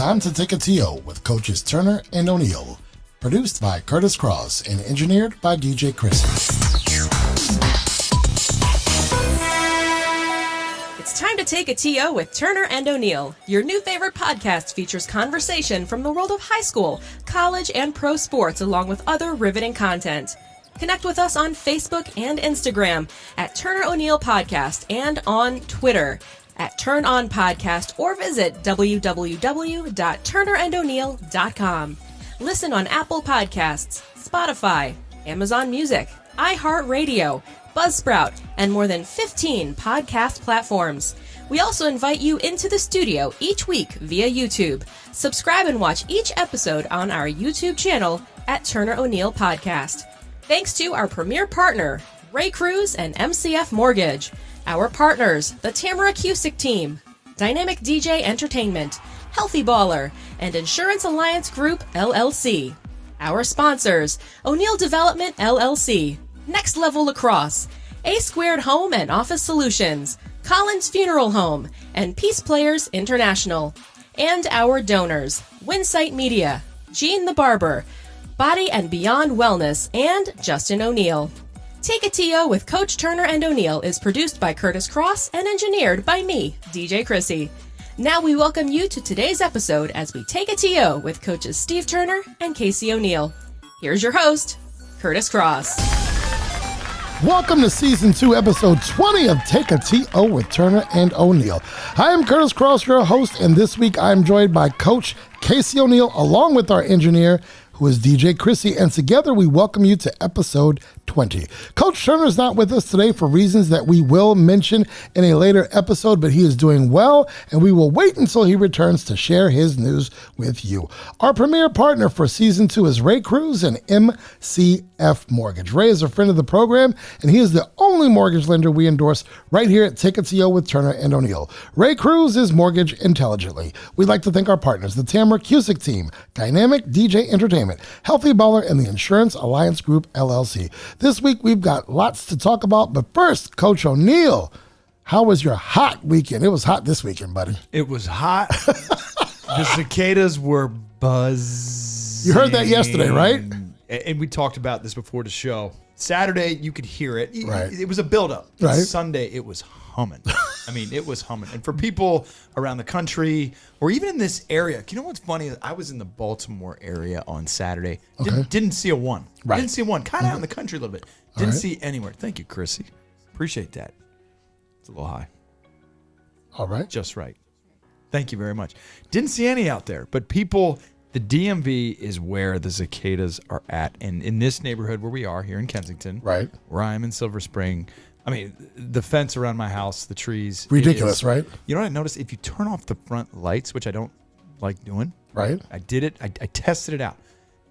time to take a TO with coaches Turner and O'Neill. Produced by Curtis Cross and engineered by DJ Krissy. It's time to take a TO with Turner and O'Neill. Your new favorite podcast features conversation from the world of high school, college, and pro sports, along with other riveting content. Connect with us on Facebook and Instagram at Turner O'Neill Podcast and on Twitter at Turn On Podcast, or visit www.turnerando'neill.com. Listen on Apple Podcasts, Spotify, Amazon Music, iHeartRadio, Buzzsprout, and more than 15 podcast platforms. We also invite you into the studio each week via YouTube. Subscribe and watch each episode on our YouTube channel at Turner O'Neill Podcast. Thanks to our premier partner, Ray Cruz and MCF Mortgage. Our partners, the Tamara Cusick Team, Dynamic DJ Entertainment, Healthy Baller, and Insurance Alliance Group, LLC. Our sponsors, O'Neill Development, LLC, Next Level Lacrosse, A Squared Home and Office Solutions, Collins Funeral Home, and Peace Players International. And our donors, Winsight Media, Gene the Barber, Body and Beyond Wellness, and Justin O'Neill. Take a TO with Coach Turner and O'Neill is produced by Curtis Cross and engineered by me, DJ Krissy. Now we welcome you to today's episode as we take a TO with coaches Steve Turner and Casey O'Neill. Here's your host, Curtis Cross. Welcome to Season 2, Episode 20 of Take a TO with Turner and O'Neill. I am Curtis Cross, your host, and this week I'm joined by Coach Casey O'Neill along with our engineer, who is DJ Krissy, and together we welcome you to Episode 20. Coach Turner is not with us today for reasons that we will mention in a later episode, but he is doing well, and we will wait until he returns to share his news with you. Our premier partner for Season 2 is Ray Cruz and MCF Mortgage. Ray is a friend of the program, and he is the only mortgage lender we endorse right here at Take a TO with Turner and O'Neill. Ray Cruz is mortgage intelligently. We'd like to thank our partners, the Tamara Cusick Team, Dynamic DJ Entertainment, Healthy Baller, and the Insurance Alliance Group, LLC. This week, we've got lots to talk about, but first, Coach O'Neill, how was your hot weekend? It was hot this weekend, buddy. It was hot. The cicadas were buzzing. You heard that yesterday, right? And we talked about this before the show. Saturday, you could hear it. Right. It was a buildup. Right. Sunday, it was humming. I mean, it was humming. And for people around the country or even in this area, you know what's funny? I was in the Baltimore area on Saturday. Didn't see a one. Right. Didn't see one. Kind of out in the country a little bit. Didn't right. see anywhere. Thank you, Krissy. Appreciate that. It's a little high. All right. Just right. Thank you very much. Didn't see any out there, but people, the DMV is where the cicadas are at. And in this neighborhood where we are here in Kensington, Right. where I am in Silver Spring, I mean, the fence around my house, the trees. Ridiculous, right? You know what I noticed? If you turn off the front lights, which I don't like doing. Right. I did it. I tested it out.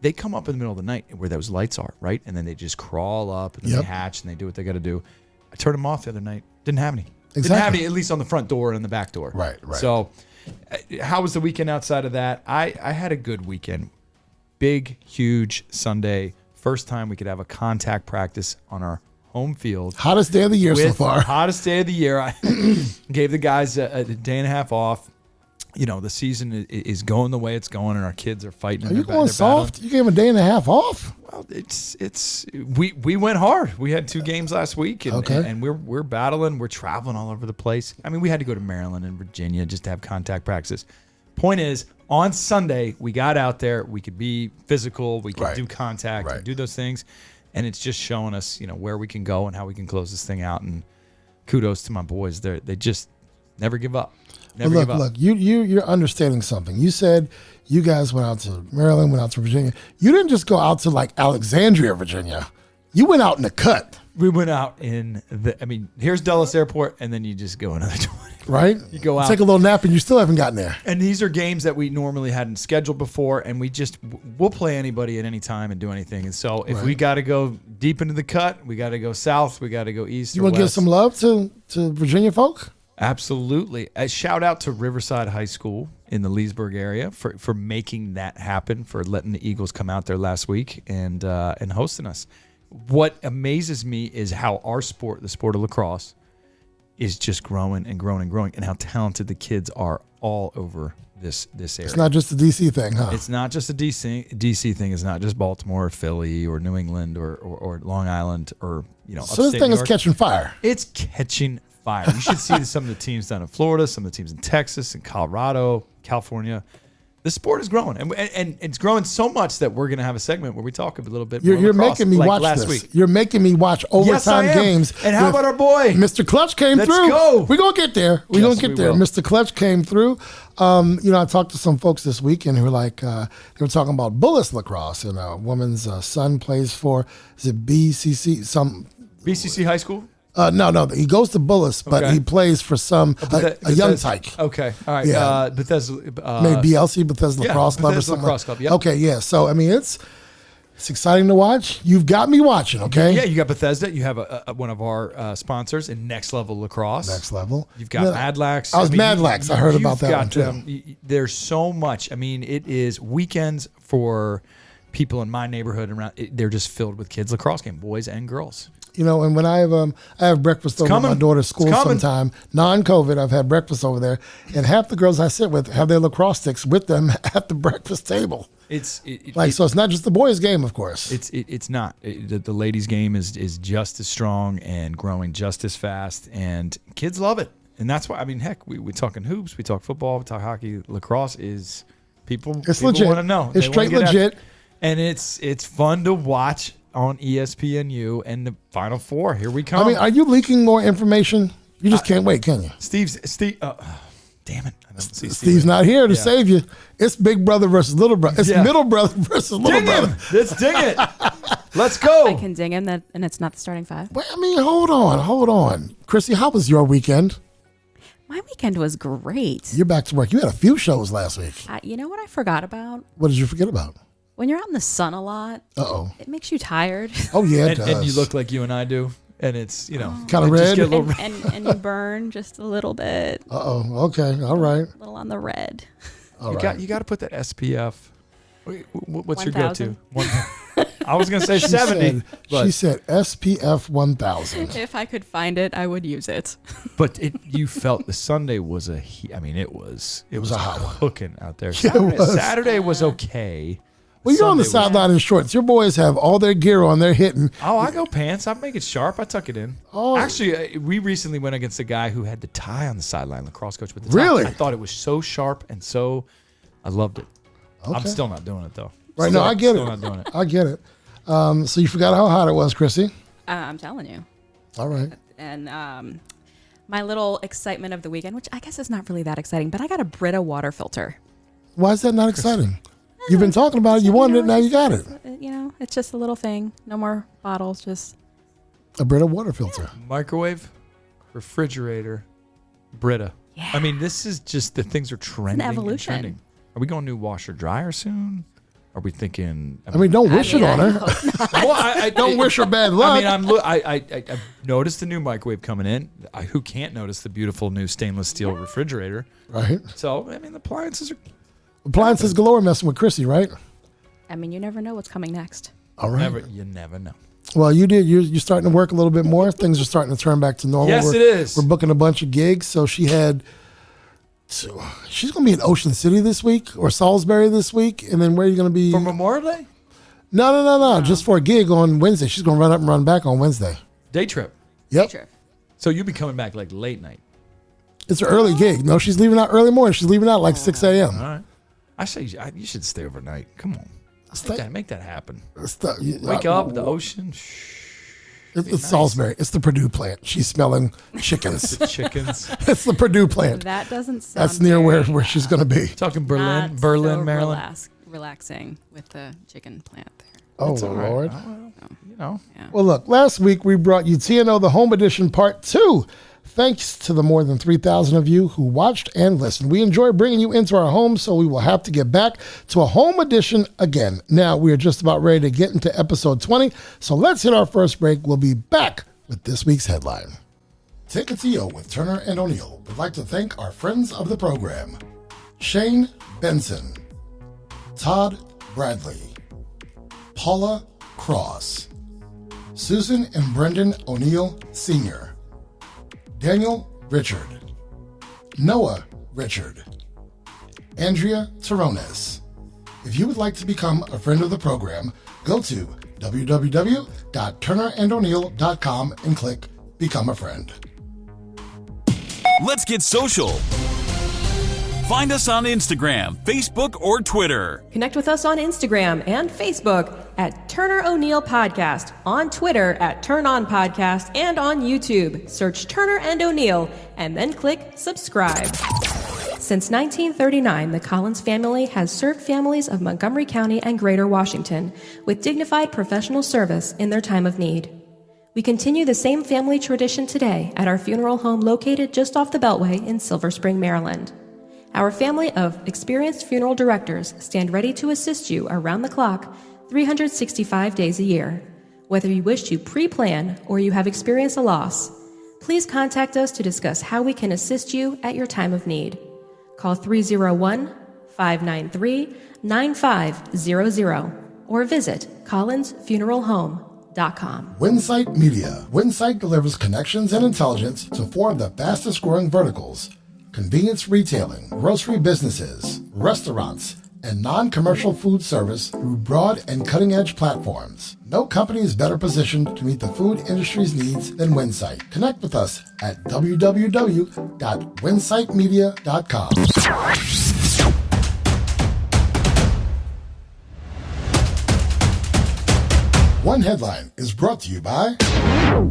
They come up in the middle of the night where those lights are, right? And then they just crawl up and then they hatch and they do what they got to do. I turned them off the other night. Didn't have any. Exactly. Didn't have any, at least on the front door and the back door. Right. So how was the weekend outside of that? I had a good weekend. Big, huge Sunday. First time we could have a contact practice on our home field. Hottest day of the year so far. Hottest day of the year. I gave the guys a day and a half off. You know, the season is going the way it's going, and our kids are fighting. Are you going soft? You gave him a day and a half off? Well, we went hard. We had 2 games last week, and we're battling. We're traveling all over the place. I mean, we had to go to Maryland and Virginia just to have contact practice. Point is, on Sunday we got out there. We could be physical. We could do contact. And do those things. And it's just showing us, you know, where we can go and how we can close this thing out. And kudos to my boys. They just never give up. Never give up. Look, you're understanding something. You said you guys went out to Maryland, went out to Virginia. You didn't just go out to like Alexandria, Virginia. You went out in the cut. We went out in here's Dulles Airport, and then you just go another 20. Right? You go out. Take a little nap, and you still haven't gotten there. And these are games that we normally hadn't scheduled before, and we'll play anybody at any time and do anything. And so if we got to go deep into the cut, we got to go south, we got to go east you or west. You want to give some love to Virginia folk? Absolutely. A shout out to Riverside High School in the Leesburg area for making that happen, for letting the Eagles come out there last week and hosting us. What amazes me is how our sport, the sport of lacrosse, is just growing and growing and growing, and how talented the kids are all over this area. It's not just a DC thing, huh? It's not just a DC thing. It's not just Baltimore, or Philly, or New England, or Long Island, or So this thing is catching fire. It's catching fire. You should see some of the teams down in Florida, some of the teams in Texas, and Colorado, California. The sport is growing, and it's growing so much that we're going to have a segment where we talk a little bit more You're lacrosse, making me like watch last this. week. You're making me watch overtime games. And how about our boy? Mr. Clutch came Let's through. go. We're going to get there. We're going to get there. will. Mr. Clutch came through. I talked to some folks this weekend who were like, they were talking about Bullis lacrosse, and a woman's son plays for, is it BCC? BCC High School? No, he goes to Bullis, but Okay. he plays for a young tyke. Okay, all right. Yeah. Bethesda. Maybe BLC, Bethesda Lacrosse Club or Bethesda something. Lacrosse Club, yep. Okay, yeah. So, I mean, it's exciting to watch. You've got me watching, okay? Yeah, you got Bethesda. You have one of our sponsors in Next Level Lacrosse. Next Level. You've got Madlax. Madlax. I heard about that one, too. There's so much. I mean, it is weekends for people in my neighborhood and around. They're just filled with kids lacrosse game, boys and girls. And when I have breakfast over at my daughter's school sometime, non-COVID, I've had breakfast over there, and half the girls I sit with have their lacrosse sticks with them at the breakfast table. So it's not just the boys' game, of course. It's not. The ladies' game is just as strong and growing just as fast, and kids love it. And that's why, I mean, heck, we talking hoops, we talk football, we talk hockey. Lacrosse is people want to know. It's straight legit. And it's fun to watch on ESPNU and the Final Four. Here we come. I mean, are you leaking more information? You just can't wait, can you? Steve. Damn it. I don't see Steve's not here to save you. It's big brother versus little brother. It's middle brother versus little ding brother. Him. Let's ding it. Let's go. I can ding him, and it's not the starting five. Well, I mean, hold on. Krissy, how was your weekend? My weekend was great. You're back to work. You had a few shows last week. You know what I forgot about? What did you forget about? When you're out in the sun a lot, it makes you tired. Oh, yeah, it does. And you look like you and I do. And it's, kind of red. And you burn just a little bit. Okay. All right. A little on the red. You got to put that SPF. What's 1,000. your go-to? I was going to say 70. She said SPF 1000. If I could find it, I would use it. But you felt the Sunday was it was a hot one. Cooking out there. Yeah, Saturday was okay. Well, you're on the sideline in shorts. Your boys have all their gear on. They're hitting. Oh, I go pants. I make it sharp. I tuck it in. Oh. Actually, we recently went against a guy who had the tie on the sideline, lacrosse coach with the tie. Really? I thought it was so sharp and I loved it. Okay. I'm still not doing it, though. Right, no, I get it. Still not doing it. I get it. So you forgot how hot it was, Krissy? I'm telling you. All right. And my little excitement of the weekend, which I guess is not really that exciting, but I got a Brita water filter. Why is that not exciting? You've been talking about it. You wanted it. Now you got it. It's just a little thing. No more bottles. Just a Brita water filter. Microwave, refrigerator, Brita. Yeah. I mean, this is just the things are trending. It's an evolution. And trending. Are we going new washer dryer soon? Are we thinking? Don't wish it on her. Well, I don't wish her bad luck. I mean, I noticed the new microwave coming in. Who can't notice the beautiful new stainless steel refrigerator? Right. So I mean, the appliances galore messing with Krissy, right? I mean, you never know what's coming next. All right. You never know. Well, you did. You're starting to work a little bit more. Things are starting to turn back to normal. Yes, it is. We're booking a bunch of gigs. So she's going to be in Ocean City this week or Salisbury this week. And then where are you going to be? For Memorial Day? No. Just for a gig on Wednesday. She's going to run up and run back on Wednesday. Day trip. Yep. Day trip. So you'll be coming back like late night. It's an early gig. No, she's leaving out early morning. She's leaving out like 6 a.m. All right. I say you should stay overnight. Come on. Make that happen. Wake up, the ocean. It's nice. Salisbury. It's the Purdue plant. She's smelling chickens. Chickens. It's the Purdue plant. That doesn't sound. That's near where she's going to be. Talking Berlin, so Maryland. Relaxing with the chicken plant there. Oh, Lord. Yeah. Well, look, last week we brought you TNO, the Home Edition Part 2. Thanks to the more than 3,000 of you who watched and listened. We enjoy bringing you into our home, so we will have to get back to a home edition again. Now, we are just about ready to get into episode 20, so let's hit our first break. We'll be back with this week's headline. Take a TO with Turner and O'Neill would like to thank our friends of the program. Shane Benson, Todd Bradley, Paula Cross, Susan and Brendan O'Neill Sr., Daniel Richard, Noah Richard, Andrea Terrones. If you would like to become a friend of the program, go to www.turnerandoneal.com and click Become a Friend. Let's get social. Find us on Instagram, Facebook, or Twitter. Connect with us on Instagram and Facebook at Turner O'Neill Podcast, on Twitter at Turn On Podcast, and on YouTube. Search Turner and O'Neill and then click subscribe. Since 1939, the Collins family has served families of Montgomery County and Greater Washington with dignified professional service in their time of need. We continue the same family tradition today at our funeral home located just off the Beltway in Silver Spring, Maryland. Our family of experienced funeral directors stand ready to assist you around the clock, 365 days a year. Whether you wish to pre-plan or you have experienced a loss, please contact us to discuss how we can assist you at your time of need. Call 301-593-9500 or visit collinsfuneralhome.com. Winsight Media. Winsight delivers connections and intelligence to four of the fastest growing verticals: convenience retailing, grocery businesses, restaurants, and non-commercial food service through broad and cutting-edge platforms. No company is better positioned to meet the food industry's needs than Winsight. Connect with us at www.winsightmedia.com. One Headline is brought to you by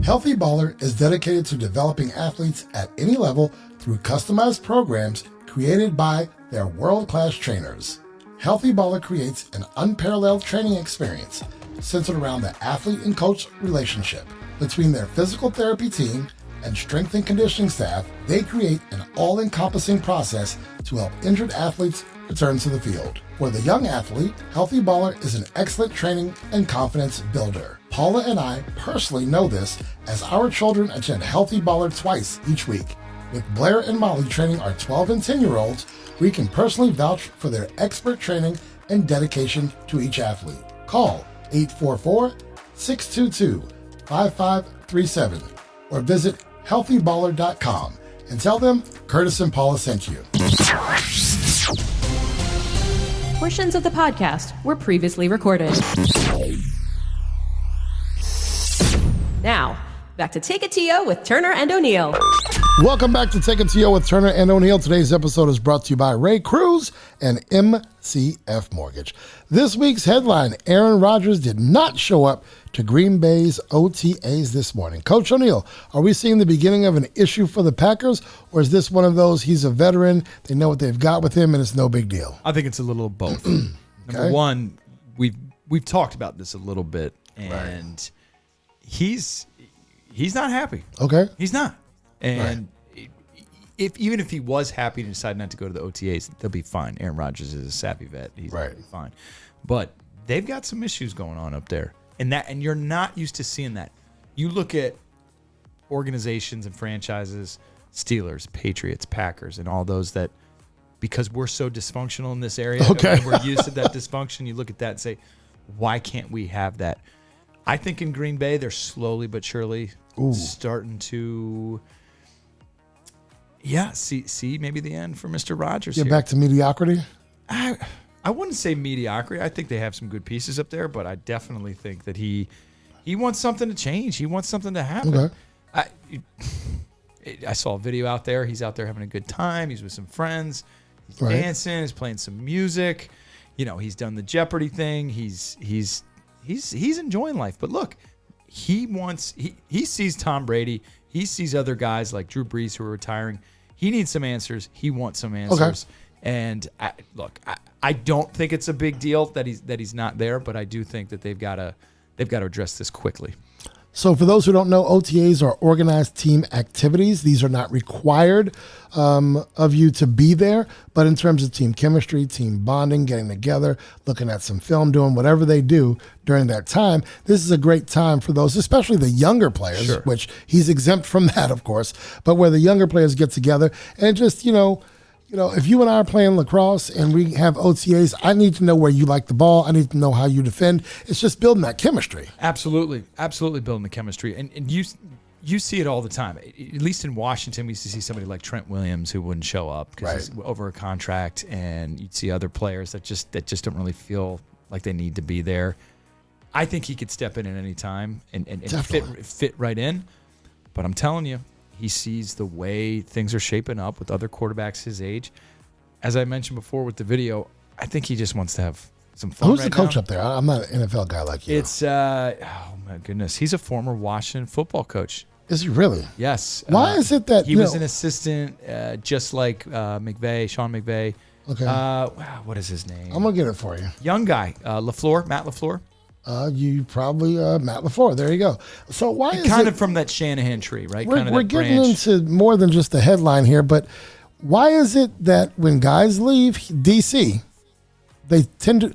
Healthy Baller is dedicated to developing athletes at any level through customized programs created by their world-class trainers. Healthy Baller creates an unparalleled training experience centered around the athlete and coach relationship. Between their physical therapy team and strength and conditioning staff, they create an all-encompassing process to help injured athletes return to the field. For the young athlete, Healthy Baller is an excellent training and confidence builder. Paula and I personally know this as our children attend Healthy Baller twice each week. With Blair and Molly training our 12 and 10-year-olds, we can personally vouch for their expert training and dedication to each athlete. Call 844-622-5537 or visit healthyballer.com and tell them Curtis and Paula sent you. Portions of the podcast were previously recorded. Now, back to Take It to You with Turner and O'Neill. Welcome back to Take It to You with Turner and O'Neill. Today's episode is brought to you by Ray Cruz and MCF Mortgage. This week's headline: Aaron Rodgers did not show up to Green Bay's OTAs this morning. Coach O'Neill, are we seeing the beginning of an issue for the Packers, or is this one of those, he's a veteran, they know what they've got with him, and it's no big deal? I think it's a little of both. Number one, we've talked about this a little bit, and he's not happy. Okay. He's not. And even if he was happy and decided not to go to the OTAs, they'll be fine. Aaron Rodgers is a savvy vet. He's going to be fine. But they've got some issues going on up there. And you're not used to seeing that. You look at organizations and franchises, Steelers, Patriots, Packers, and all those that, because we're so dysfunctional in this area, and we're used to that dysfunction, you look at that and say, why can't we have that? I think in Green Bay, they're slowly but surely starting to... see maybe the end for Mr. Rodgers. Get back to mediocrity? I wouldn't say mediocrity. I think they have some good pieces up there, but I definitely think that he wants something to change. He wants something to happen. Okay. I saw a video out there. He's out there having a good time. He's with some friends. He's dancing. He's playing some music. You know, he's done the Jeopardy thing. He's enjoying life. But look, he sees Tom Brady. He sees other guys like Drew Brees who are retiring. He needs some answers. He wants some answers. Okay. And I don't think it's a big deal that he's not there, but I do think that they've got to address this quickly. So for those who don't know, OTAs are organized team activities. These are not required of you to be there, but in terms of team chemistry, team bonding, getting together, looking at some film, doing whatever they do during that time, this is a great time for those, especially the younger players, which he's exempt from that, of course, but where the younger players get together and just, if you and I are playing lacrosse and we have OTAs, I need to know where you like the ball. I need to know how you defend. It's just building that chemistry. Absolutely. Absolutely building the chemistry. And You see it all the time. At least in Washington, we used to see somebody like Trent Williams who wouldn't show up because he's over a contract, and you'd see other players that just don't really feel like they need to be there. I think he could step in at any time and fit right in. But I'm telling you, he sees the way things are shaping up with other quarterbacks his age. As I mentioned before with the video, I think he just wants to have some fun. Who's the coach up there? I'm not an NFL guy like you. It's oh my goodness, he's a former Washington football coach. Is he really? Yes. Why is it that he was an assistant, just like Sean McVay? Okay. What is his name? I'm gonna get it for you. Young guy, Matt LaFleur. You probably Matt LaFleur. There you go. So why is kind it, of from that Shanahan tree, right? We're getting into more than just the headline here, but why is it that when guys leave DC, they tend to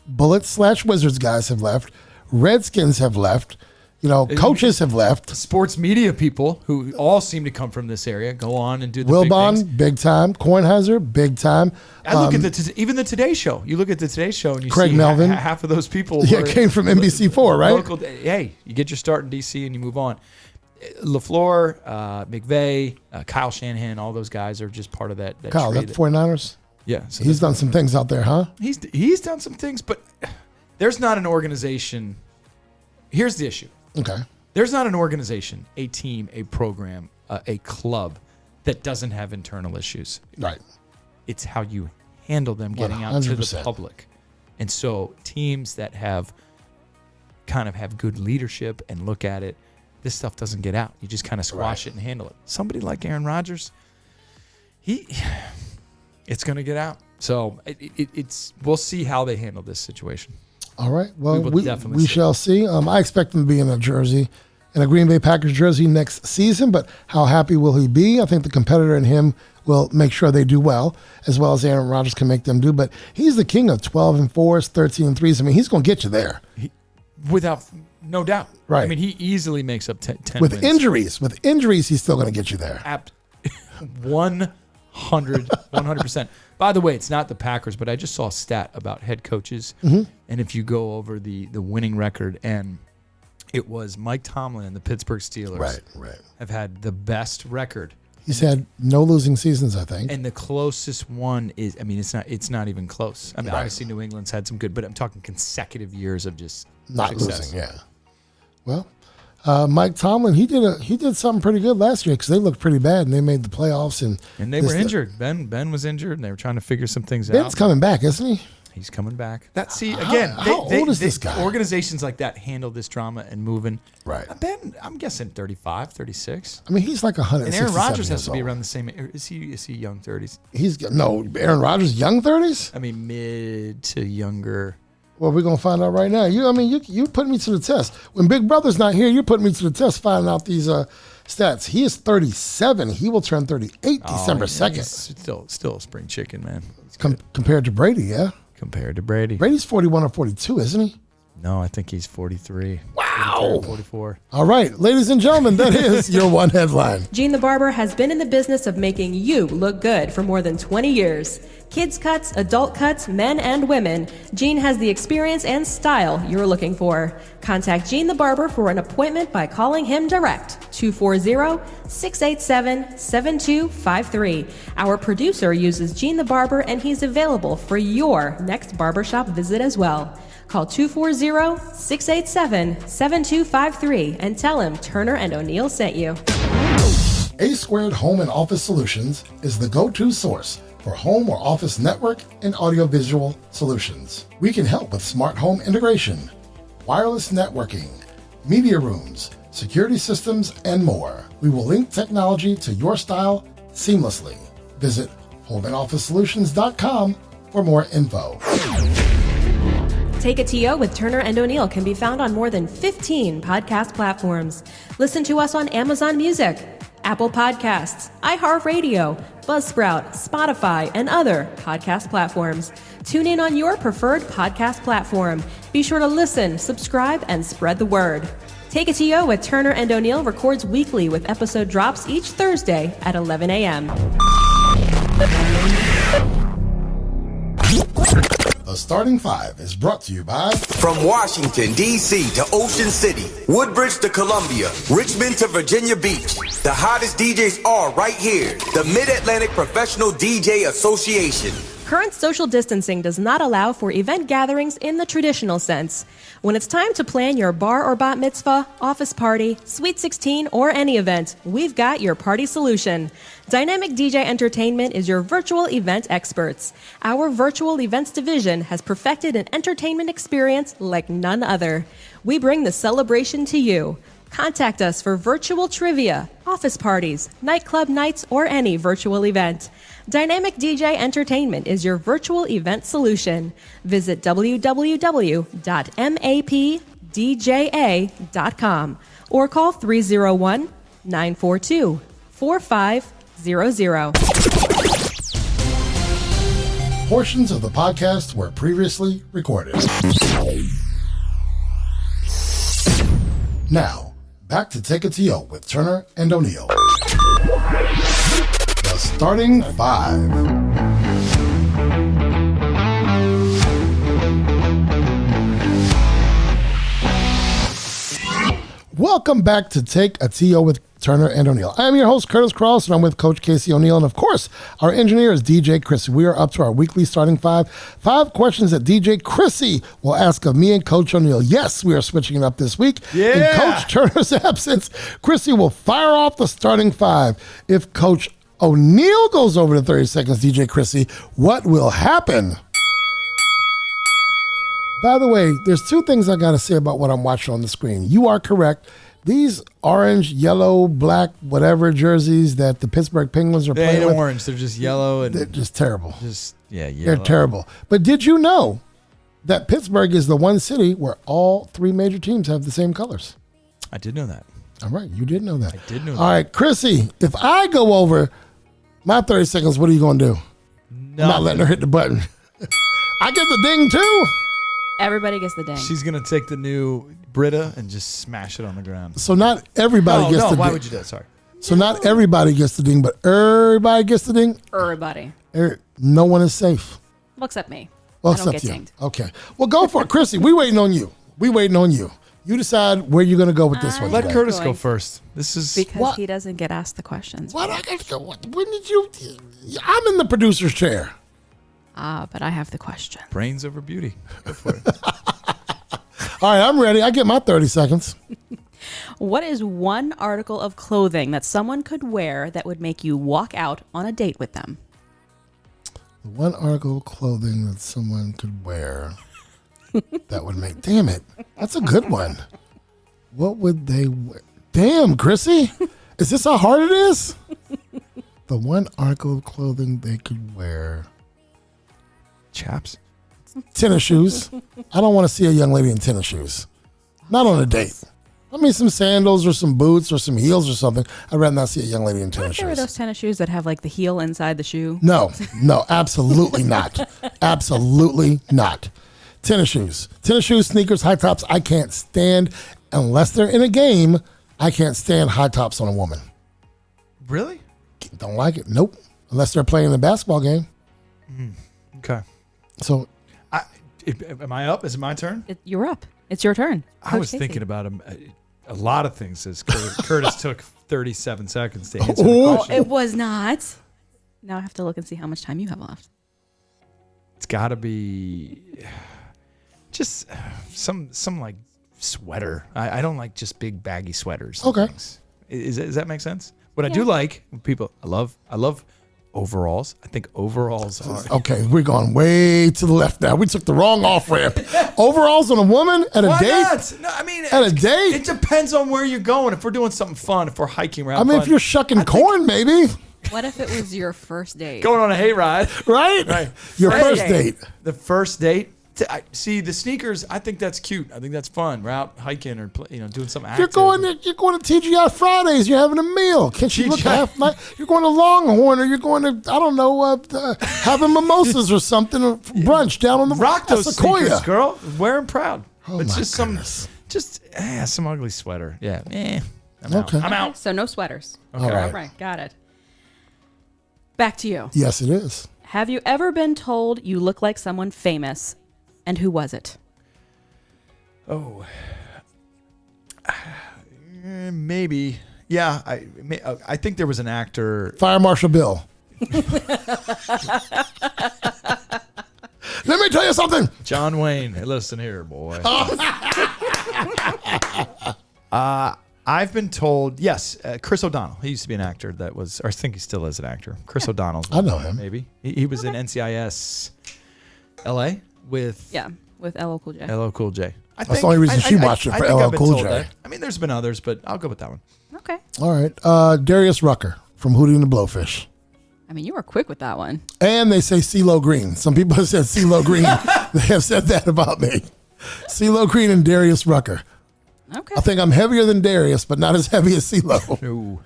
Bullets/Wizards guys have left, Redskins have left, coaches have left. Sports media people who all seem to come from this area go on and do the Wilbon, big time. Kornheiser, big time. I look at even the Today Show. You look at the Today Show and you Craig see Melvin. Half of those people came from NBC4, right? Local, hey, you get your start in DC and you move on. LaFleur, McVay, Kyle Shanahan, all those guys are just part of that Kyle, tree. that 49ers? Yeah. So he's done some things out there, huh? He's done some things, but there's not an organization. Here's the issue. Okay. There's not an organization, a team, a program, a club that doesn't have internal issues. Right. It's how you handle them getting 100%. out to the public. And so teams that have good leadership and look at it, this stuff doesn't get out. You just kind of squash it and handle it. Somebody like Aaron Rodgers, it's going to get out. So we'll see how they handle this situation. All right. Well, we see. shall see. I expect him to be in a jersey, in a Green Bay Packers jersey next season, but how happy will he be? I think the competitor in him will make sure they do well as Aaron Rodgers can make them do. But he's the king of 12-4s, 13-3s. I mean, he's going to get you there. Without no doubt. Right. I mean, he easily makes up 10 with wins. injuries. With injuries, he's still going to get you there. 100%. By the way, it's not the Packers, but I just saw a stat about head coaches. Mm-hmm. And if you go over the winning record, and it was Mike Tomlin and the Pittsburgh Steelers have had the best record. He's had no losing seasons, I think. And the closest one is, it's not even close. I mean, obviously New England's had some good, but I'm talking consecutive years of just not success. Losing, yeah. Well, Mike Tomlin, he did something pretty good last year because they looked pretty bad and they made the playoffs and they were injured. Ben was injured and they were trying to figure some things out. Ben's coming back, isn't he? He's coming back. How old is this guy? Organizations like that handle this drama and moving. Right. Ben, I'm guessing 35, 36. I mean, he's like 100. And Aaron Rodgers has to be around the same. Is he young 30s? Aaron Rodgers young 30s. I mean, mid to younger. Well, we're gonna find out right now. You put me to the test. When Big Brother's not here, you're putting me to the test finding out these stats. He is 37. He will turn 38 December 2nd. He's still a spring chicken, man. Compared to Brady, yeah. Compared to Brady. Brady's 41 or 42, isn't he? No, I think he's 43. Wow. 44. All right, ladies and gentlemen, that is your one headline. Gene the Barber has been in the business of making you look good for more than 20 years. Kids cuts, adult cuts, men and women, Gene has the experience and style you're looking for. Contact Gene the Barber for an appointment by calling him direct, 240-687-7253. Our producer uses Gene the Barber and he's available for your next barbershop visit as well. Call 240-687-7253 and tell him Turner and O'Neill sent you. A Squared Home and Office Solutions is the go-to source for home or office network and audiovisual solutions. We can help with smart home integration, wireless networking, media rooms, security systems, and more. We will link technology to your style seamlessly. Visit homeandofficesolutions.com for more info. Take a TO with Turner and O'Neill can be found on more than 15 podcast platforms. Listen to us on Amazon Music, Apple Podcasts, iHeartRadio, Buzzsprout, Spotify, and other podcast platforms. Tune in on your preferred podcast platform. Be sure to listen, subscribe, and spread the word. Take a TO with Turner and O'Neill records weekly with episode drops each Thursday at 11 a.m. The The Starting Five is brought to you by... From Washington, D.C. to Ocean City, Woodbridge to Columbia, Richmond to Virginia Beach, the hottest DJs are right here. The Mid-Atlantic Professional DJ Association. Current social distancing does not allow for event gatherings in the traditional sense. When it's time to plan your bar or bat mitzvah, office party, Sweet 16, or any event, we've got your party solution. Dynamic DJ Entertainment is your virtual event experts. Our virtual events division has perfected an entertainment experience like none other. We bring the celebration to you. Contact us for virtual trivia, office parties, nightclub nights, or any virtual event. Dynamic DJ Entertainment is your virtual event solution. Visit www.mapdja.com or call 301-942-4500. Portions of the podcast were previously recorded. Now, back to Take It to Yo with Turner and O'Neill. The Starting Five. Welcome back to Take a TO with Turner and O'Neill. I am your host, Curtis Cross, and I'm with Coach Casey O'Neill. And of course, our engineer is DJ Krissy. We are up to our weekly Starting Five. 5 questions that DJ Krissy will ask of me and Coach O'Neill. Yes, we are switching it up this week. Yeah. In Coach Turner's absence, Krissy will fire off the Starting Five. If Coach O'Neill goes over the 30 seconds, DJ Krissy, what will happen? By the way, there's 2 things I got to say about what I'm watching on the screen. You are correct. These orange, yellow, black, whatever jerseys that the Pittsburgh Penguins are They playing ain't with, orange. They're just yellow and they're just terrible. yellow. They're terrible. But did you know that Pittsburgh is the one city where all 3 major teams have the same colors? I did know that. All right, you did know that. I did know that. All right, Krissy, if I go over my 30 seconds, what are you going to do? No. Not letting her hit the button. I get the ding too. Everybody gets the ding. She's going to take the new Brita and just smash it on the ground. So not everybody gets the ding. Why would you do that? Sorry. So not everybody gets the ding, but everybody gets the ding. Everybody. No one is safe. Well, except me. Well, I don't except get you. dinged. Okay. Well, go for it. Chrissy, we waiting on you. You decide where you're going to go with this one. Let today. Curtis go Going. first. This is Because What? he doesn't get asked the questions. What? I got to go. When did you? I'm in the producer's chair. But I have the question. brains over beauty. Go for it. All right, I'm ready. I get my 30 seconds. What is one article of clothing that someone could wear that would make you walk out on a date with them? One article of clothing that someone could wear that would make. Damn it. That's a good one. What would they wear? Damn, Krissy. Is this how hard it is? The one article of clothing they could wear. Chaps. Tennis shoes. I don't want to see a young lady in tennis shoes. Not on a date. I mean, some sandals or some boots or some heels or something. I'd rather not see a young lady in tennis There are shoes. those tennis shoes that have like the heel inside the shoe. No, absolutely not. Absolutely not. Tennis shoes, sneakers, high tops. I can't stand, unless they're in a game, I can't stand high tops on a woman. Really? Don't like it. Nope. Unless they're playing a basketball game. Okay. So, Am I up? Is it my turn? You're up. It's your turn. I was Coach Casey. thinking about a lot of things as Curtis took 37 seconds to answer the Oh, question. it was not. Now I have to look and see how much time you have left. It's got to be just some like sweater. I don't like just big baggy sweaters. and Okay. things. Does that make sense? What I do like, people, I love overalls. I think overalls are. okay, we're going way to the left now. We took the wrong off ramp. Overalls on a woman at a Why date? not? No, I mean, At a date? It depends on where you're going. If we're doing something fun, if we're hiking around. I mean, fun, if you're shucking corn, maybe. What if it was your first date? going on a hayride, Right? Your first date. the first date. See the sneakers. I think that's cute. I think that's fun. We're out hiking or doing something active. You're going to TGI Fridays. You're having a meal. Can't you look TGI. half night? You're going to Longhorn, or you're going to having mimosas or something, or brunch down on the Rock those Sequoia. sneakers, girl. Wear them proud. Oh, it's my just goodness. some ugly sweater. Yeah. I'm Okay. out. I'm out. So no sweaters. All right. All right, got it. Back to you. Yes, it is. Have you ever been told you look like someone famous And who was it? Oh, maybe. Yeah, I think there was an actor. Fire Marshal Bill. Let me tell you something. John Wayne. Hey, listen here, boy. I've been told, yes, Chris O'Donnell. He used to be an actor that was, or I think he still is an actor. Chris O'Donnell's. I know him. Maybe. He was in NCIS LA with LL Cool J. LL Cool J. That's the only reason she watched it for LL Cool J. I mean, there's been others, but I'll go with that one. Okay. All right. Darius Rucker from Hootie and the Blowfish. I mean, you were quick with that one. And they say CeeLo Green. Some people have said CeeLo Green. They have said that about me. CeeLo Green and Darius Rucker. Okay. I think I'm heavier than Darius, but not as heavy as CeeLo. Ooh.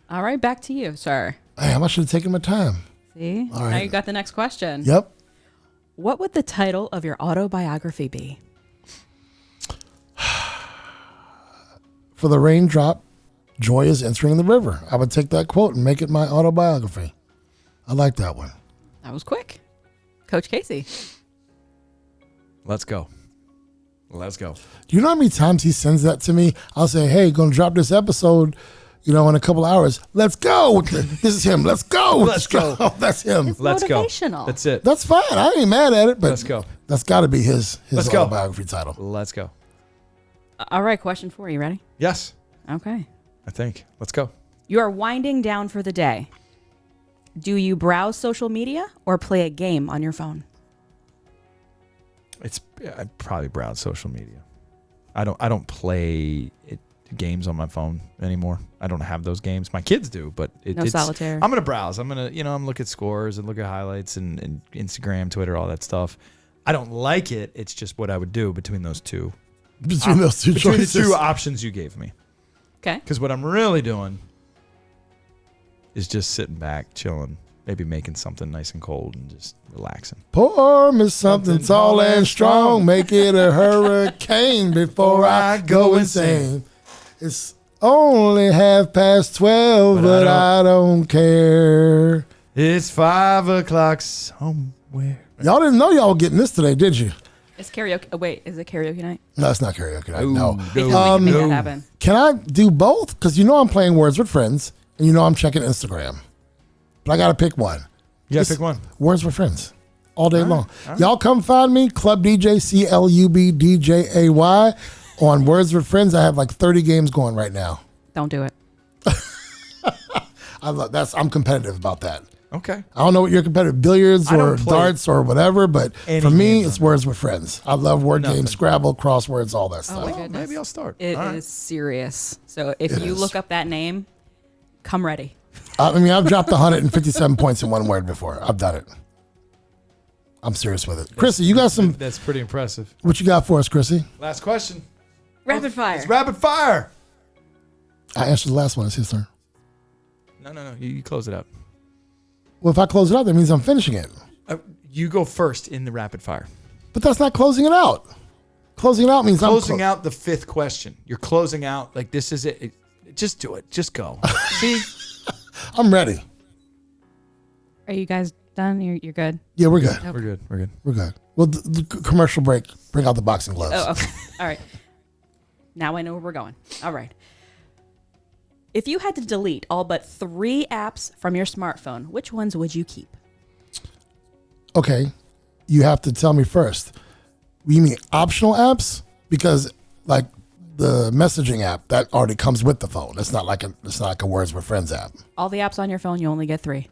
All right, back to you, sir. Damn, I should have taken my time. See? All right. Now you got the next question. Yep. What would the title of your autobiography be? For the raindrop, joy is entering the river. I would take that quote and make it my autobiography. I like that one. That was quick. Coach Casey. Let's go. Let's go. Do you know how many times he sends that to me? I'll say, hey, going to drop this episode, in a couple hours. Let's go. This is him. Let's go. Let's go. That's him. It's Let's go. motivational. That's it. That's fine. I ain't mad at it, but Let's go. That's got to be his Let's go. autobiography title. Let's go. All right, question 4. You ready? Yes, Okay. I think. Let's go. You are winding down for the day. Do you browse social media or play a game on your phone? I'd probably browse social media. I don't play games on my phone anymore. I don't have those games. My kids do, but it's solitaire. I'm gonna browse. I'm gonna look at scores and look at highlights and Instagram, Twitter, all that stuff. I don't like it. It's just what I would do between those two. Between those two choices. The two options you gave me. Okay. Because what I'm really doing is just sitting back, chilling, maybe making something nice and cold and just relaxing. Pour me something tall and strong. Make it a hurricane before I go insane. It's only 12:30, but I don't care. It's 5 o'clock somewhere. Y'all didn't know y'all were getting this today, did you? It's karaoke. Oh, wait, is it karaoke night? No, it's not karaoke night. No. We can make that happen. Can I do both? Because I'm playing Words with Friends, and I'm checking Instagram. But I got to pick one. You got to pick one. Words with Friends. All day long. Y'all come find me, Club DJ, CLUBDJAY, on Words with Friends. I have like 30 games going right now. Don't do it. I'm competitive about that. Okay. I don't know what you're competitive, billiards I or don't play darts or whatever, but any for me, games it's on Words with Friends. I love word games, Scrabble, crosswords, all that stuff. my goodness. Maybe I'll start. It All right. is serious. So if you is. look up that name, come ready. I've dropped 157 points in one word before. I've done it. I'm serious with it. Krissy, you got some. That's pretty impressive. What you got for us, Krissy? Last question. Rapid fire. It's rapid fire. I answered the last one. It's his turn. No. You close it up. Well, if I close it out, that means I'm finishing it. You go first in the rapid fire. But that's not closing it out. Closing it out means Closing out the 5th question. You're closing out like this is it. Just do it. Just go. See? I'm ready. Are you guys done? You're good? Yeah, we're good. We're good. We're good. We're good. Well, the commercial break. Bring out the boxing gloves. Oh, okay. All right. Now I know where we're going. All right. If you had to delete all but 3 apps from your smartphone, which ones would you keep? Okay. You have to tell me first. You mean optional apps? Because like the messaging app, that already comes with the phone. It's not like a Words with Friends app. All the apps on your phone, you only get 3.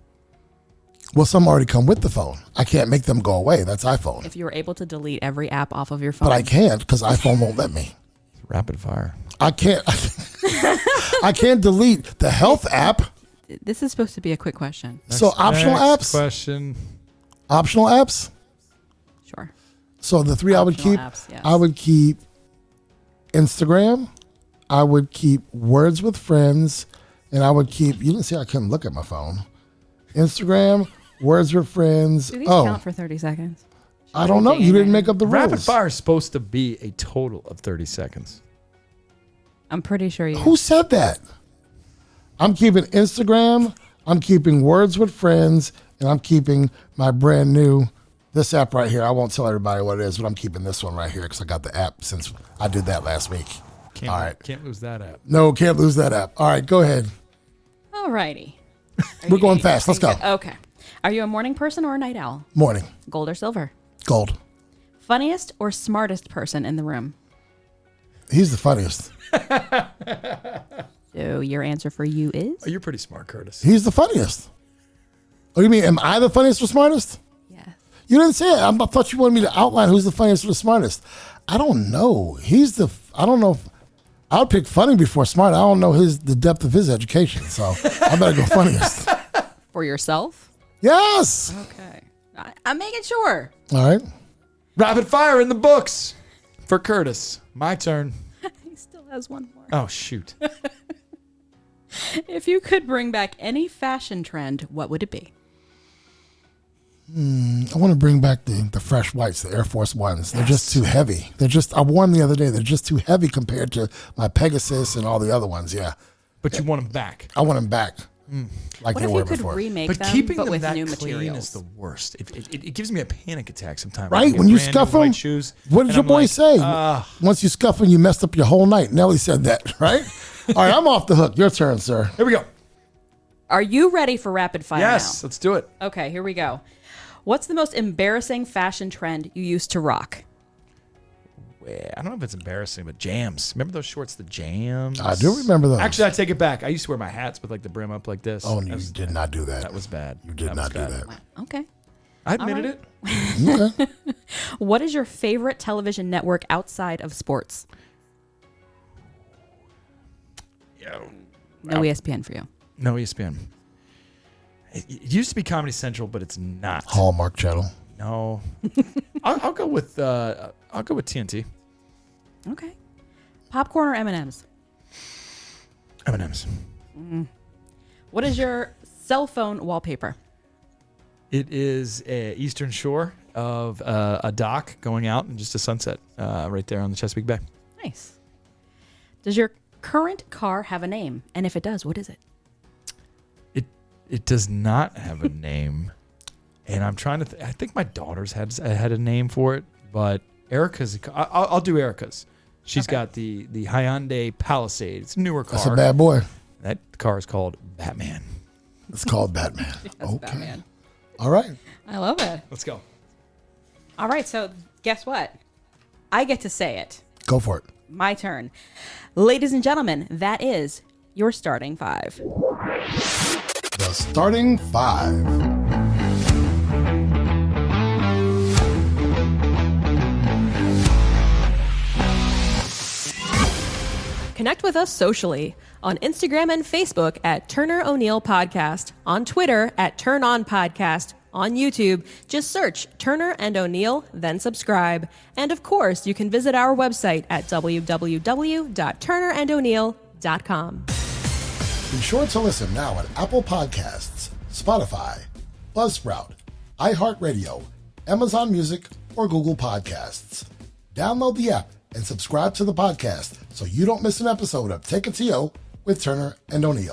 Well, some already come with the phone. I can't make them go away. That's iPhone. If you were able to delete every app off of your phone. But I can't because iPhone won't let me. Rapid fire. I can't. I can't delete the health app. This is supposed to be a quick question. So optional Next apps. question. Optional apps. Sure. So the 3 I would Optional keep. apps, yes. I would keep Instagram. I would keep Words with Friends, and I would keep. You didn't see I couldn't look at my phone. Instagram, Words with Friends. Do these count for 30 seconds? I don't know. You didn't make up the rules. Rapid fire is supposed to be a total of 30 seconds. I'm pretty sure you. Who said that? I'm keeping Instagram. I'm keeping Words with Friends, and I'm keeping my brand new This app right here, I won't tell everybody what it is, but I'm keeping this one right here because I got the app since I did that last week. All right. Can't lose that app. No, can't lose that app. All right, go ahead. All righty. We're going fast. Let's go. Okay. Are you a morning person or a night owl? Morning. Gold or silver? Gold. Funniest or smartest person in the room? He's the funniest. So your answer for you is? Oh, you're pretty smart, Curtis. He's the funniest. Oh, you mean, am I the funniest or smartest? Yes. You didn't say it. I thought you wanted me to outline who's the funniest or the smartest. I don't know. I don't know. I would pick funny before smart. I don't know the depth of his education, so I better go funniest. For yourself? Yes. Okay. I'm making sure. All right. Rapid fire in the books for Curtis. My turn. He still has one more. Oh, shoot. If you could bring back any fashion trend, what would it be? I want to bring back the fresh whites, the Air Force Ones. They're just too heavy. I wore them the other day. They're just too heavy compared to my Pegasus and all the other ones. Yeah. But you want them back. I want them back. Like What they if were you could before. remake But them, keeping but them with that new clean materials? is the worst. It gives me a panic attack sometimes. Right? I When you get brand scuff new white them, shoes, what did and your I'm boy like, say? Once you scuff them, you messed up your whole night. Nelly said that, right? All right, I'm off the hook. Your turn, sir. Here we go. Are you ready for rapid fire Yes, now? let's do it. Okay, here we go. What's the most embarrassing fashion trend you used to rock? I don't know if it's embarrassing, but jams. Remember those shorts, the jams? I do remember those. Actually, I take it back. I used to wear my hats with like the brim up like this. Oh, you did not do that. That was bad. You did not do that. Okay. I admitted it. Okay. What is your favorite television network outside of sports? No ESPN for you. No ESPN. It used to be Comedy Central, but it's not. Hallmark Channel. No. I'll go with TNT. Okay. Popcorn or M&Ms? M&M's. What is your cell phone wallpaper? It is a Eastern Shore of a dock going out and just a sunset right there on the Chesapeake Bay. Nice. Does your current car have a name? And if it does, what is it? It does not have a name, and I'm trying to. I think my daughter's had a name for it, but Erica's. I'll do Erica's. She's got the Hyundai Palisade. It's a newer car. That's a bad boy. That car is called Batman. It's called Batman. Okay. Batman. All right. I love it. Let's go. All right, so guess what? I get to say it. Go for it. My turn. Ladies and gentlemen, that is your starting five. The starting five. Connect with us socially on Instagram and Facebook at Turner O'Neill Podcast, on Twitter at Turn On Podcast, on YouTube, just search Turner and O'Neill, then subscribe. And of course, you can visit our website at www.turnerando'neill.com. Be sure to listen now at Apple Podcasts, Spotify, Buzzsprout, iHeartRadio, Amazon Music, or Google Podcasts. Download the app and subscribe to the podcast so you don't miss an episode of Take a TO with Turner and O'Neill.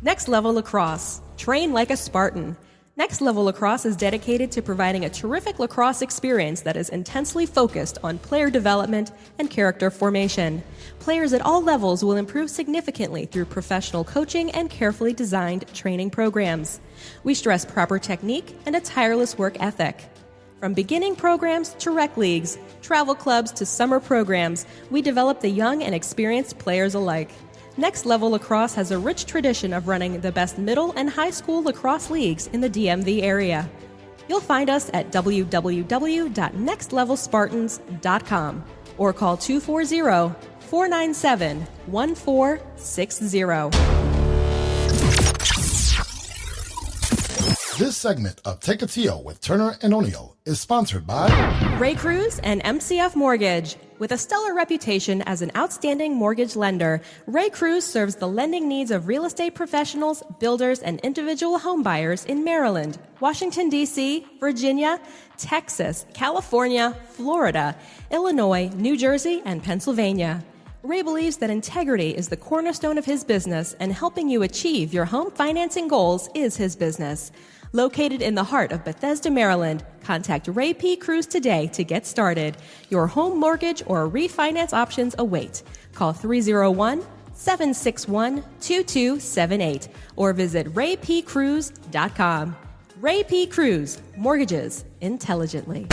Next Level Lacrosse. Train like a Spartan. Next Level Lacrosse is dedicated to providing a terrific lacrosse experience that is intensely focused on player development and character formation. Players at all levels will improve significantly through professional coaching and carefully designed training programs. We stress proper technique and a tireless work ethic. From beginning programs to rec leagues, travel clubs to summer programs, we develop the young and experienced players alike. Next Level Lacrosse has a rich tradition of running the best middle and high school lacrosse leagues in the DMV area. You'll find us at www.nextlevelspartans.com or call 240-497-1460. This segment of Take a TO with Turner and O'Neill is sponsored by Ray Cruz and MCF Mortgage. With a stellar reputation as an outstanding mortgage lender, Ray Cruz serves the lending needs of real estate professionals, builders, and individual home buyers in Maryland, Washington, D.C., Virginia, Texas, California, Florida, Illinois, New Jersey, and Pennsylvania. Ray believes that integrity is the cornerstone of his business, and helping you achieve your home financing goals is his business. Located in the heart of Bethesda, Maryland, contact Ray P. Cruz today to get started. Your home mortgage or refinance options await. Call 301-761-2278 or visit raypcruz.com. Ray P. Cruz, mortgages intelligently.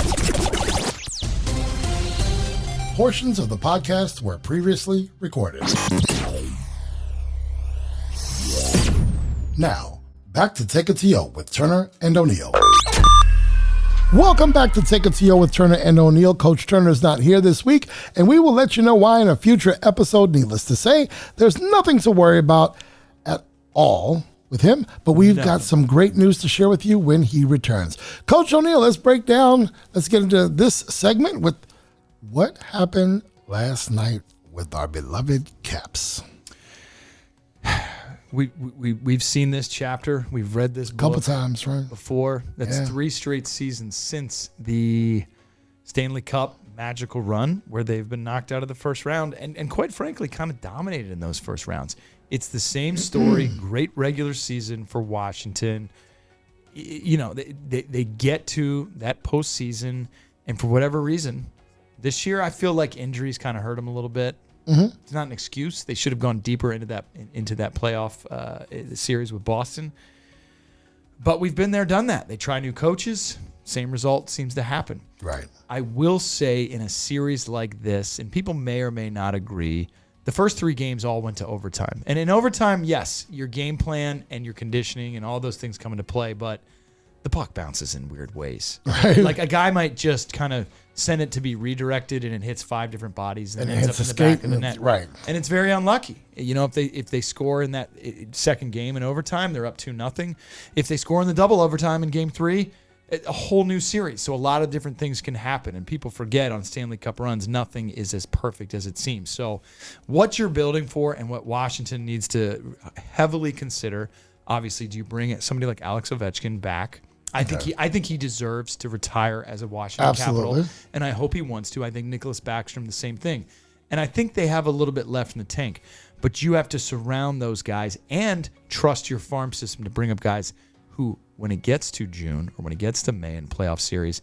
Portions of the podcast were previously recorded. Now, back to Take It to Yo with Turner and O'Neill. Welcome back to Take It to Yo with Turner and O'Neill. Coach Turner's not here this week, and we will let you know why in a future episode. Needless to say, there's nothing to worry about at all with him, but we've got some great news to share with you when he returns. Coach O'Neill, let's get into this segment with what happened last night with our beloved Caps. We've seen this chapter. We've read this book a couple times, right? Before. That's 3 straight seasons since the Stanley Cup magical run where they've been knocked out of the first round and quite frankly kind of dominated in those first rounds. It's the same story. Great regular season for Washington. You know, they get to that postseason, and for whatever reason, this year I feel like injuries kind of hurt them a little bit. Mm-hmm. It's not an excuse. They should have gone deeper into that playoff series with Boston. But we've been there, done that. They try new coaches. Same result seems to happen. Right. I will say in a series like this, and people may or may not agree, the first 3 games all went to overtime. And in overtime, yes, your game plan and your conditioning and all those things come into play, but the puck bounces in weird ways. Right. Like a guy might just kind of send it to be redirected and it hits 5 different bodies and ends up in the back of the net. Right. And it's very unlucky. You know, if they score in that second game in overtime, they're up 2-0. If they score in the double overtime in game 3, a whole new series. So a lot of different things can happen, and people forget on Stanley Cup runs, nothing is as perfect as it seems. So what you're building for and what Washington needs to heavily consider, obviously, do you bring somebody like Alex Ovechkin back? I think he deserves to retire as a Washington Capital, and I hope he wants to. I think Nicholas Backstrom, the same thing. And I think they have a little bit left in the tank, but you have to surround those guys and trust your farm system to bring up guys who, when it gets to June or when it gets to May in playoff series,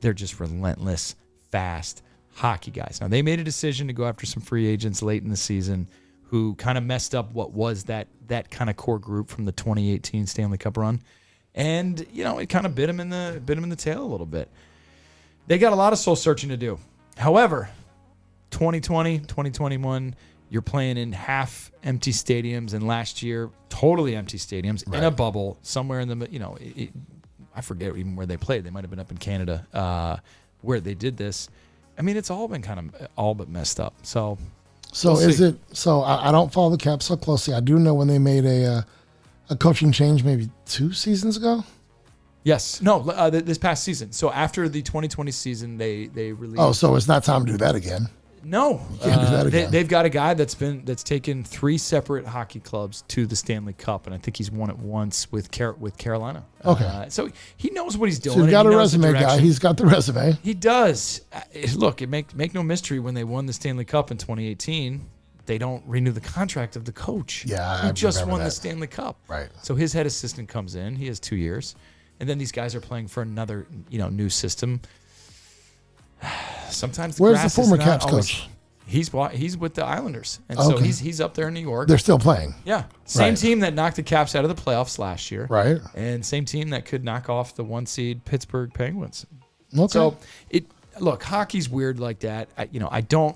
they're just relentless, fast hockey guys. Now, they made a decision to go after some free agents late in the season who kind of messed up what was that kind of core group from the 2018 Stanley Cup run. And, you know, it kind of bit him in the tail a little bit. They got a lot of soul searching to do. However, 2020, 2021, you're playing in half empty stadiums, and last year, totally empty stadiums in a bubble somewhere in the, you know, I forget even where they played. They might have been up in Canada where they did this. I mean, it's all been kind of all but messed up. So is it? So I don't follow the Caps so closely. I do know when they made a coaching change maybe 2 seasons ago. Yes. No, this past season. So after the 2020 season, they released. Oh, so it's not time to do that again. No, you can't do that again. They've got a guy that's taken 3 separate hockey clubs to the Stanley Cup, and I think he's won it once with Carolina. Okay, so he knows what he's doing. So he's got a resume guy. He's got the resume. He does. Look, make no mystery. When they won the Stanley Cup in 2018, they don't renew the contract of the coach. Yeah, who just won the Stanley Cup. Right. So his head assistant comes in. He has 2 years, and then these guys are playing for another, new system. Sometimes where's the former Caps coach? He's with the Islanders, and so he's up there in New York. They're still playing. Yeah, same team that knocked the Caps out of the playoffs last year, right? And same team that could knock off the 1 seed Pittsburgh Penguins. Okay. So hockey's weird like that. I don't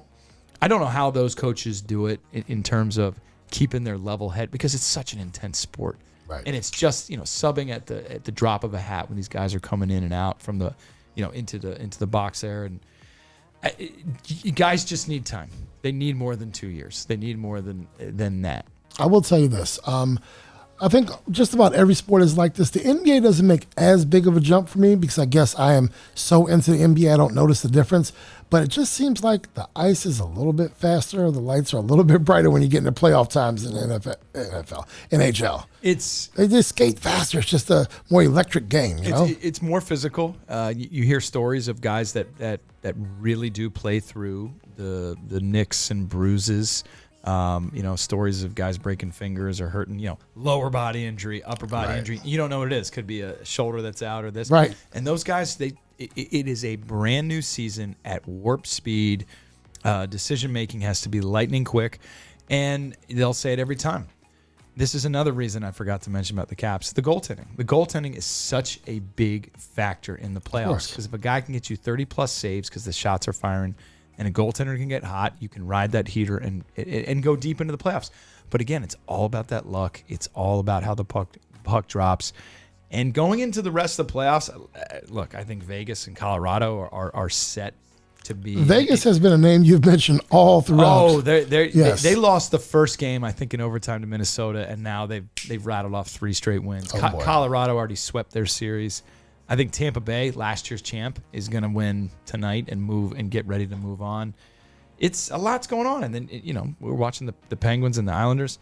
know how those coaches do it in terms of keeping their level head, because it's such an intense sport. Right. And it's just, subbing at the drop of a hat when these guys are coming in and out from the, into the box there. And you guys just need time. They need more than 2 years. They need more than that. I will tell you this. I think just about every sport is like this. The NBA doesn't make as big of a jump for me because I guess I am so into the NBA I don't notice the difference. But it just seems like the ice is a little bit faster. The lights are a little bit brighter when you get into playoff times in NFL, NHL. They just skate faster. It's just a more electric game. It's more physical. You hear stories of guys that really do play through the nicks and bruises Stories of guys breaking fingers or hurting, lower body injury, upper body injury. You don't know what it is. Could be a shoulder that's out or this. Right. And those guys, it is a brand new season at warp speed. Decision making has to be lightning quick, and they'll say it every time. This is another reason I forgot to mention about the Caps. The goaltending. The goaltending is such a big factor in the playoffs because if a guy can get you 30-plus saves because the shots are firing and a goaltender can get hot, you can ride that heater and go deep into the playoffs. But again, it's all about that luck. It's all about how the puck drops. And going into the rest of the playoffs, look, I think Vegas and Colorado are set to be. Vegas has been a name you've mentioned all throughout. Oh, they lost the first game, I think, in overtime to Minnesota, and now they've rattled off 3 straight wins. Colorado already swept their series. I think Tampa Bay, last year's champ, is going to win tonight and get ready to move on. It's a lot's going on, and then we're watching the Penguins and the Islanders.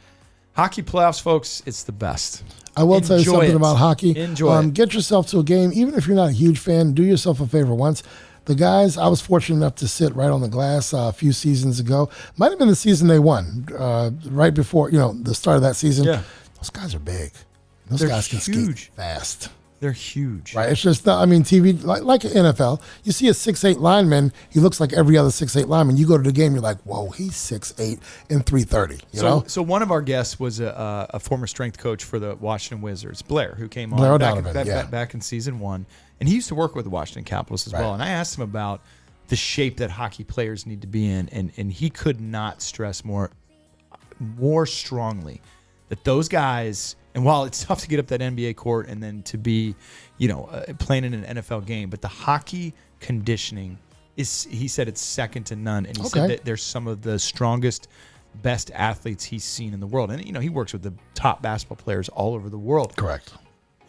Hockey playoffs, folks, it's the best. I will tell you something about hockey. Enjoy it. Get yourself to a game, even if you're not a huge fan. Do yourself a favor once. The guys, I was fortunate enough to sit right on the glass a few seasons ago. Might have been the season they won, right before the start of that season. Yeah. Those guys are big. Those guys can skate fast. They're huge. Right. It's just, TV, like NFL, you see a 6'8" lineman, he looks like every other 6'8" lineman. You go to the game, you're like, whoa, he's 6'8" and 330. You know? So one of our guests was a former strength coach for the Washington Wizards, Blair, who came on back in season 1. And he used to work with the Washington Capitals as well. And I asked him about the shape that hockey players need to be in. And he could not stress more strongly that those guys, and while it's tough to get up that NBA court and then to be, playing in an NFL game, but the hockey conditioning he said it's second to none. And he said that they're some of the strongest, best athletes he's seen in the world. And, he works with the top basketball players all over the world. Correct.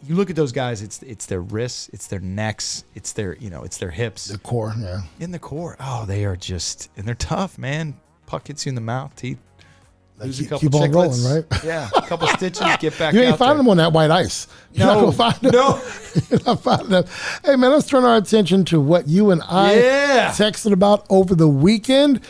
You look at those guys, it's their wrists, it's their necks, it's their hips. The core, yeah. In the core. Oh, they are and they're tough, man. Puck hits you in the mouth, teeth. Lose a couple keep on rolling, right? Yeah, a couple stitches, get back out. You ain't find them on that white ice. You're not going to find them. No. You're not finding them. Hey, man, let's turn our attention to what you and I texted about over the weekend.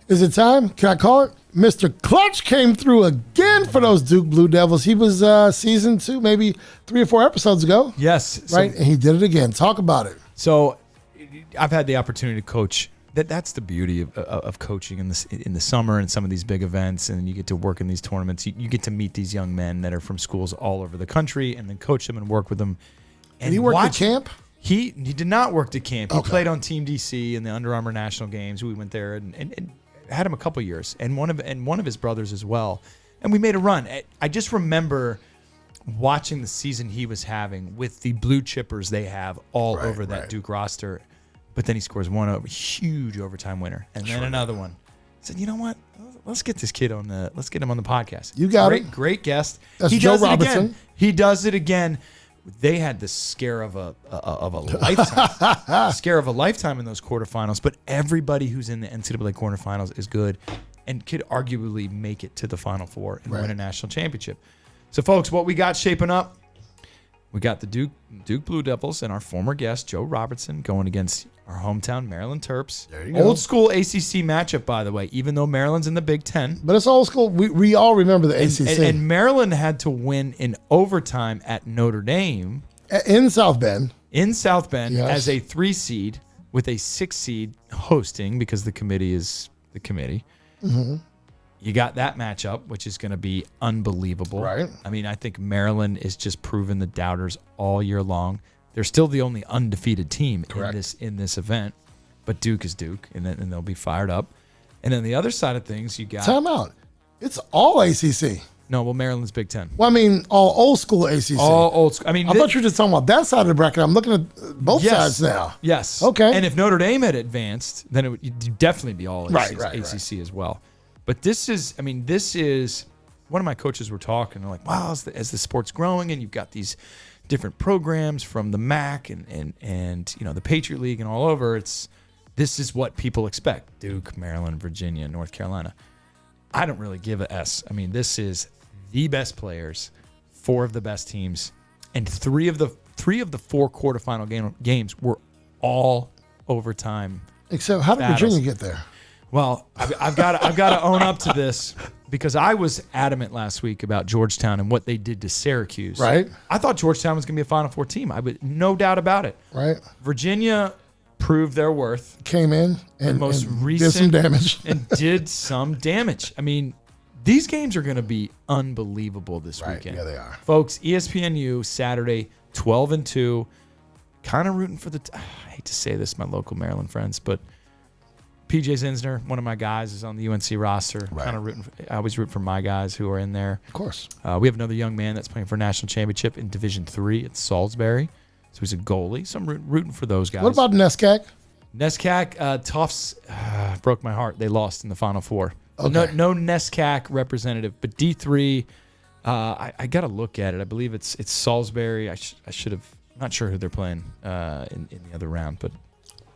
Is it time? Can I call it? Mr. Clutch came through again for those Duke Blue Devils. He was season 2, maybe 3 or 4 episodes ago. Yes. Right? And he did it again. Talk about it. So I've had the opportunity to coach. That's the beauty of coaching in the summer and some of these big events, and you get to work in these tournaments. You get to meet these young men that are from schools all over the country and then coach them and work with them. And did he work at camp? He did not work at camp. He played on Team DC in the Under Armour National Games. We went there and had him a couple years, and one of his brothers as well. And we made a run. I just remember watching the season he was having with the blue chippers they have all over that Duke roster. But then he scores one huge overtime winner, and then another one. I said, you know what? Let's get this kid let's get him on the podcast. You got it. Great guest. That's he Joe does Robertson. It again. He does it again. They had the scare of a lifetime, scare of a lifetime in those quarterfinals. But everybody who's in the NCAA quarterfinals is good, and could arguably make it to the Final Four and win a national championship. So, folks, what we got shaping up? We got the Duke Blue Devils and our former guest, Joe Robertson, going against our hometown Maryland Terps. There you go. Old school ACC matchup, by the way, even though Maryland's in the Big Ten. But it's old school. We all remember the ACC. And Maryland had to win in overtime at Notre Dame. In South Bend. As a 3 seed with a 6 seed hosting, because the committee is the committee. Mm-hmm. You got that matchup, which is going to be unbelievable. Right. I mean, I think Maryland is just proving the doubters all year long. They're still the only undefeated team in this event, but Duke is Duke, and they'll be fired up. And then the other side of things, you got time out. It's all ACC. No, well, Maryland's Big Ten. Well, I mean, all old school ACC. All old school. I mean, I thought you were just talking about that side of the bracket. I'm looking at both sides now. Yes. Okay. And if Notre Dame had advanced, then it would definitely be all ACC as well. But this is one of my coaches were talking. They're like, wow, as the sport's growing and you've got these different programs from the MAC and the Patriot League and all over, this is what people expect. Duke, Maryland, Virginia, North Carolina. I don't really give a S. I mean, this is the best players, 4 of the best teams, and 3 of the 4 quarterfinal games were all overtime. Except, how did battles. Virginia get there? Well, I've got to own up to this because I was adamant last week about Georgetown and what they did to Syracuse. Right. I thought Georgetown was going to be a Final Four team. No doubt about it. Right. Virginia proved their worth. Came in and did some damage. and did some damage. I mean, these games are going to be unbelievable this weekend. Yeah, they are. Folks, ESPNU, Saturday, 12-2. Kind of rooting for I hate to say this, my local Maryland friends, but PJ Zinsner, one of my guys, is on the UNC roster. Right. Kind of rooting. I always root for my guys who are in there. Of course. We have another young man that's playing for a national championship in Division III at Salisbury. So he's a goalie. So I'm rooting for those guys. What about NESCAC? NESCAC, Tufts broke my heart. They lost in the Final Four. Okay. No NESCAC representative, but D3. I got to look at it. I believe it's Salisbury. I should have. I'm not sure who they're playing in the other round, but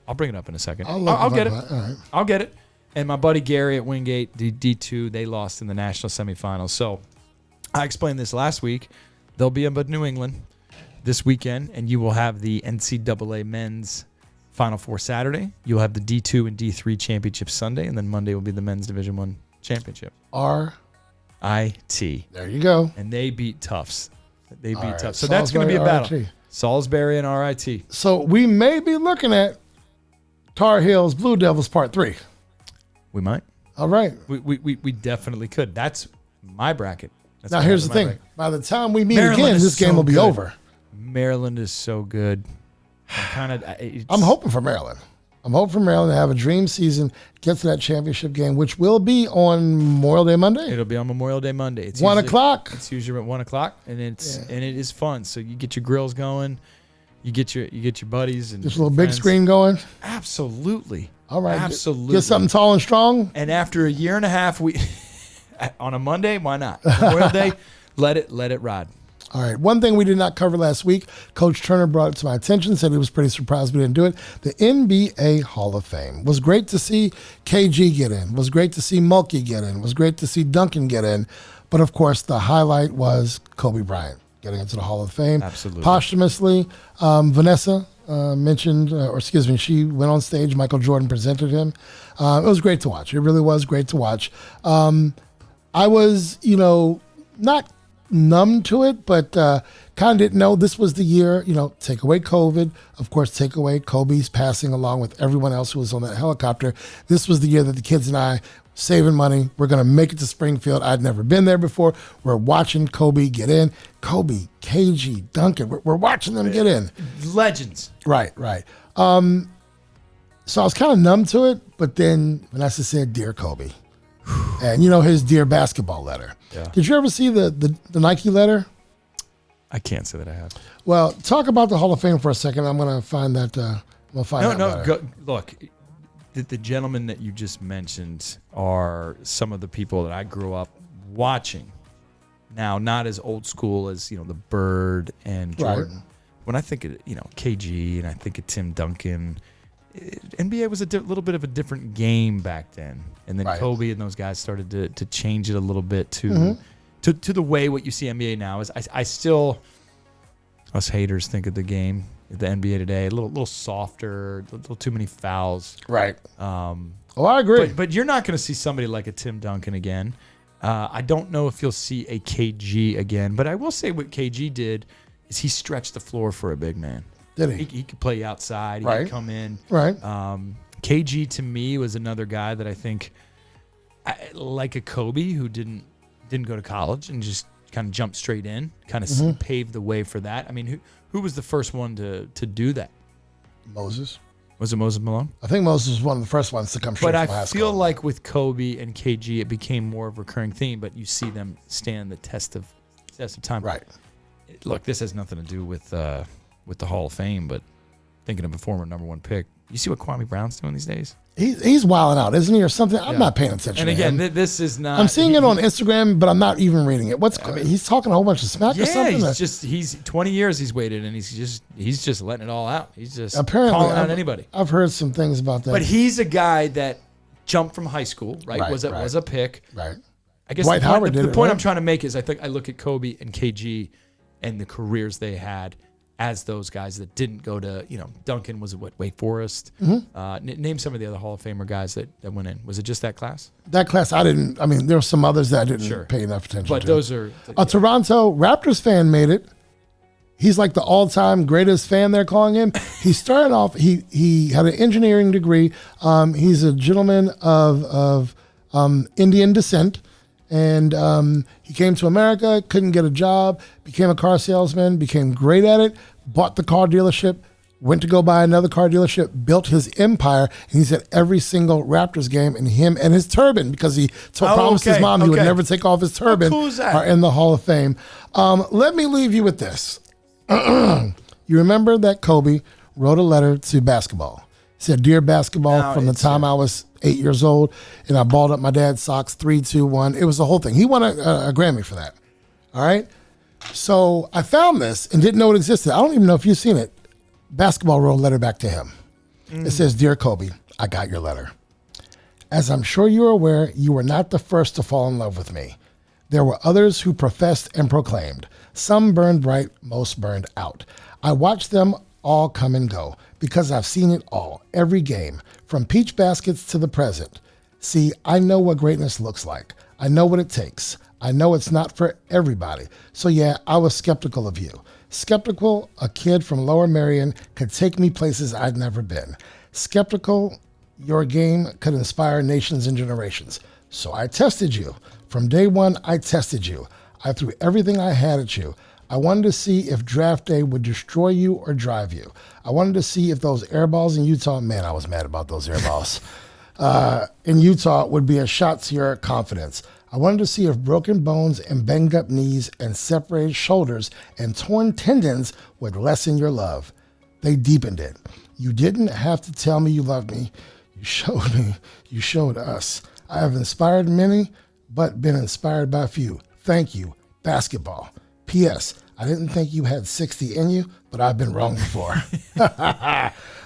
I'll bring it up in a second. I'll get it. All right. I'll get it. And my buddy Gary at Wingate, D2, they lost in the national semifinals. So I explained this last week. They'll be in New England this weekend, and you will have the NCAA men's Final Four Saturday. You'll have the D2 and D3 championship Sunday, and then Monday will be the men's Division I championship. RIT. There you go. And they beat Tufts. They beat All right. Tufts. So that's going to be a battle. RIT. Salisbury and RIT. So we may be looking at Tar Heels Blue Devils Part 3. We might. All right. We definitely could. That's my bracket. That's Now here's the thing. bracket. By the time we meet Maryland again, is this game so will be good. over. Maryland is so good. I'm hoping for Maryland. I'm hoping for Maryland to have a dream season, get to that championship game, which will be on Memorial Day Monday. It'll be on Memorial Day Monday. It's 1 o'clock. It's usually at 1 o'clock, and it is fun. So you get your grills going, you get your buddies and Just a little friends. big screen going. Absolutely. All right. Absolutely. Get something tall and strong. And after a year and a half, we on a Monday, why not? Memorial Day, let it ride. All right. One thing we did not cover last week, Coach Turner brought it to my attention, said he was pretty surprised we didn't do it. The NBA Hall of Fame. Was great to see KG get in. Was great to see Mulkey get in. Was great to see Duncan get in. But, of course, the highlight was Kobe Bryant getting into the Hall of Fame. Absolutely. Posthumously, Vanessa she went on stage. Michael Jordan presented him. It was great to watch. It really was great to watch. I was, not numb to it, but kind of didn't know this was the year, take away COVID, of course, take away Kobe's passing along with everyone else who was on that helicopter. This was the year that the kids and I, saving money, we're going to make it to Springfield. I'd never been there before. We're watching Kobe get in. Kobe, KG, Duncan, we're watching them get in. Legends. Right. So I was kind of numb to it, but then Vanessa said, "Dear Kobe." And his Dear Basketball letter. Yeah. Did you ever see the Nike letter? I can't say that I have. Well, talk about the Hall of Fame for a second. I'm going to find that. Look, the gentlemen that you just mentioned are some of the people that I grew up watching. Now, not as old school as the Bird and Jordan. Right. When I think of KG and I think of Tim Duncan, NBA was a little bit of a different game back then, and then Kobe and those guys started to change it a little bit to the way what you see NBA now is. I still, us haters think of the game, the NBA today, a little softer, a little too many fouls. Right. I agree. But you're not going to see somebody like a Tim Duncan again. I don't know if you'll see a KG again, but I will say what KG did is he stretched the floor for a big man. Did he? He could play outside. He could come in. Right. KG to me was another guy that I think, like a Kobe, who didn't go to college and just kind of jumped straight in, kind of paved the way for that. I mean, who was the first one to do that? Moses. Was it Moses Malone? I think Moses was one of the first ones to come straight from high school. But I feel like with Kobe and KG, it became more of a recurring theme. But you see them stand the test of time. Right. Look, this has nothing to do with the Hall of Fame, but thinking of a former number one pick, you see what Kwame Brown's doing these days? He's wilding out, isn't he, or something? I'm not paying attention. And again, to him. this is not. I'm seeing it on Instagram, but I'm not even reading it. He's talking a whole bunch of smack or something? He's 20 years he's waited, and he's just letting it all out. He's just apparently calling out anybody. I've heard some things about that. But he's a guy that jumped from high school, right? Was a pick. Right. I guess Dwight Howard did the it, point right? I'm trying to make is I think I look at Kobe and KG and the careers they had as those guys that didn't go to, Duncan was at Wake Forest. Name some of the other Hall of Famer guys that went in. Was it just that class? That class, I mean, there were some others that I didn't pay enough attention to. But those are... A Toronto Raptors fan made it. He's like the all-time greatest fan, they're calling him. He started off, he had an engineering degree. He's a gentleman of Indian descent. And he came to America, couldn't get a job, became a car salesman, became great at it, bought the car dealership, went to go buy another car dealership, built his empire, and he's at every single Raptors game, and him and his turban, because he promised his mom he would never take off his turban, are in the Hall of Fame. Let me leave you with this. You remember that Kobe wrote a letter to basketball. He said, "Dear basketball, from the time I was 8 years old, and I balled up my dad's socks, 3, 2, 1. It was the whole thing. He won a Grammy for that. All right? So I found this and didn't know it existed. I don't even know if you've seen it. Basketball wrote a letter back to him. It says, "Dear Kobe, I got your letter. As I'm sure you're aware, you were not the first to fall in love with me. There were others who professed and proclaimed. Some burned bright, most burned out. I watched them all come and go because I've seen it all, every game, from peach baskets to the present. See, I know what greatness looks like. I know what it takes. I know it's not for everybody. So yeah, I was skeptical of you. Skeptical a kid from Lower Merion could take me places I'd never been. Skeptical your game could inspire nations and generations. So I tested you. From day one, I tested you. I threw everything I had at you. I wanted to see if draft day would destroy you or drive you. I wanted to see if those air balls in Utah, man, I was mad about those air balls, in Utah would be a shot to your confidence. I wanted to see if broken bones and banged up knees and separated shoulders and torn tendons would lessen your love. They deepened it. You didn't have to tell me you loved me. You showed me. You showed us. I have inspired many, but been inspired by few. Thank you, basketball. P.S. I didn't think you had 60 in you, but I've been wrong before."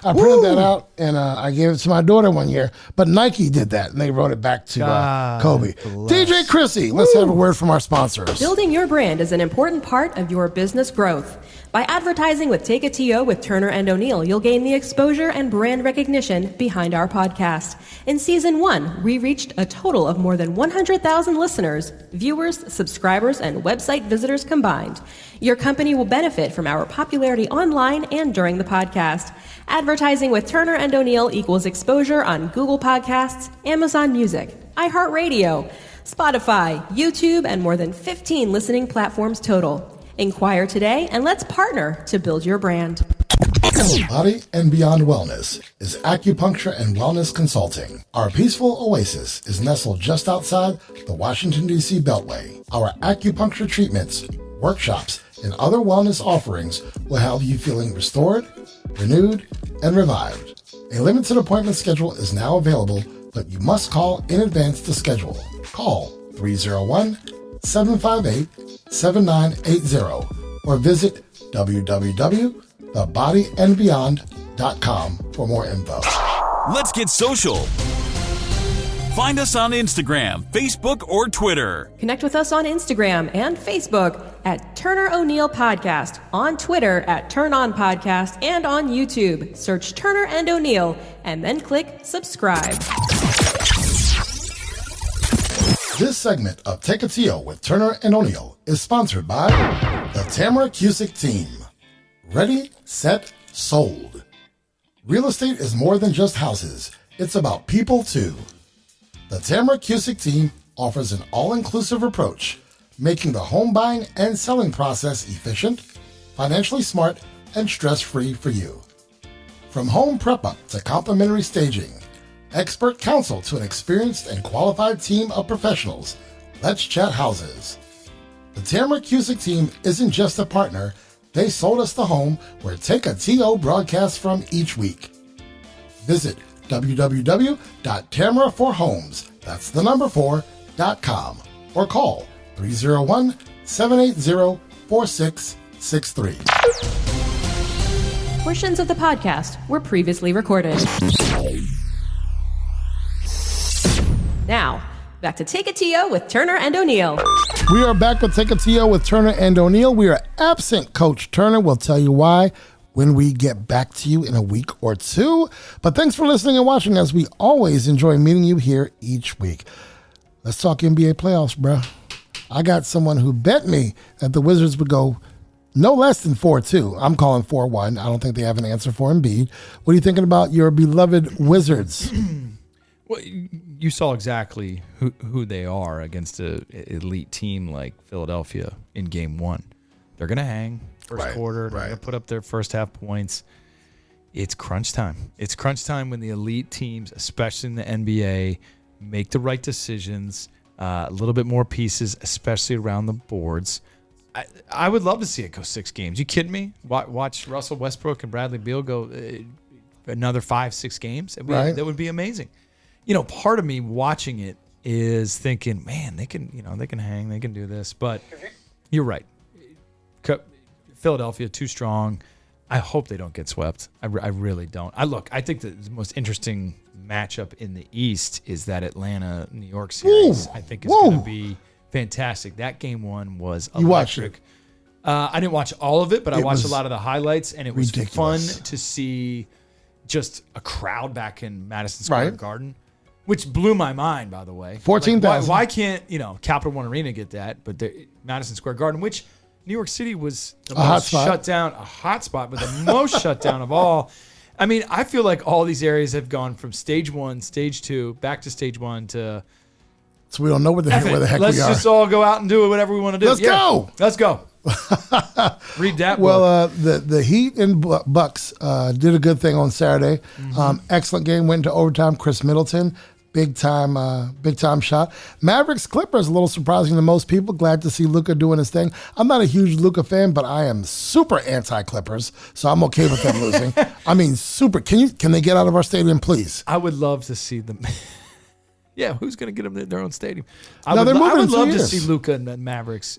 I printed that out, and I gave it to my daughter one year, but Nike did that, and they wrote it back to Kobe. DJ Krissy, let's have a word from our sponsors. Building your brand is an important part of your business growth. By advertising with Take a TO with Turner and O'Neill, you'll gain the exposure and brand recognition behind our podcast. In Season 1, we reached a total of more than 100,000 listeners, viewers, subscribers, and website visitors combined. Your company will benefit from our popularity online and during the podcast. Advertising with Turner and O'Neill equals exposure on Google Podcasts, Amazon Music, iHeartRadio, Spotify, YouTube, and more than 15 listening platforms total. Inquire today and let's partner to build your brand. Body and Beyond Wellness is acupuncture and wellness consulting. Our peaceful oasis is nestled just outside the Washington, D.C. Beltway. Our acupuncture treatments, workshops, and other wellness offerings will have you feeling restored, renewed, and revived. A limited appointment schedule is now available, but you must call in advance to schedule. Call 301-758-7980 or visit www.thebodyandbeyond.com for more info. Let's get social. Find us on Instagram, Facebook, or Twitter. Connect with us on Instagram and Facebook at Turner O'Neill Podcast, on Twitter at Turn On Podcast, and on YouTube. Search Turner and O'Neill and then click subscribe. This segment of Take a TO with Turner and O'Neill is sponsored by the Tamara Cusick Team. Ready, set, sold. Real estate is more than just houses. It's about people too. The Tamara Cusick Team offers an all-inclusive approach, making the home buying and selling process efficient, financially smart, and stress-free for you. From home prep-up to complimentary staging, expert counsel to an experienced and qualified team of professionals, let's chat houses. The Tamara Cusick Team isn't just a partner, they sold us the home where Take a TO broadcasts from each week. Visit www.tamaraforhomes, that's the number 4.com, or call 301-780-4663. Portions of the podcast were previously recorded. Now, Back to Take a TO with Turner and O'Neill. We are back with Take a TO with Turner and O'Neill. We are absent Coach Turner. We'll tell you why when we get back to you in a week or two. But thanks for listening and watching, as we always enjoy meeting you here each week. Let's talk NBA playoffs, bro. I got someone who bet me that the Wizards would go no less than 4-2. I'm calling 4-1. I don't think they have an answer for Embiid. What are you thinking about your beloved Wizards? Well, you saw exactly who they are against an elite team like Philadelphia in Game 1. They're going to hang first quarter. They're going to put up their first half points. It's crunch time. It's crunch time when the elite teams, especially in the NBA, make the right decisions, a little bit more pieces, especially around the boards. I would love to see it go 6 games. You kidding me? Watch Russell Westbrook and Bradley Beal go another 5-6 games. That would be amazing. You know, part of me watching it is thinking, man, they can hang, they can do this. But you're right. Philadelphia, too strong. I hope they don't get swept. I really don't. I think the most interesting matchup in the East is that Atlanta-New York series. I think it's going to be fantastic. That Game 1 was electric. You watched it? I didn't watch all of it, but I watched a lot of the highlights, and it was ridiculous. fun to see just a crowd back in Madison Square Garden, which blew my mind, by the way. 14,000. Why can't Capital One Arena get that? But Madison Square Garden, which New York City was the most shut down, a hot spot, but the most shut down of all. I mean, I feel like all these areas have gone from stage 1, stage 2, back to stage 1 to. So we don't know where the heck we are. Let's just all go out and do whatever we want to do. Let's go. Let's go. Read that. Well, the Heat and Bucks did a good thing on Saturday. Excellent game. Went into overtime. Chris Middleton, big time shot. Mavericks Clippers, a little surprising to most people. Glad to see Luka doing his thing. I'm not a huge Luka fan, but I am super anti Clippers, so I'm okay with them losing. I mean, super. Can they get out of our stadium, please? I would love to see them. Yeah, who's going to get them in their own stadium? I would love to see Luka and the Mavericks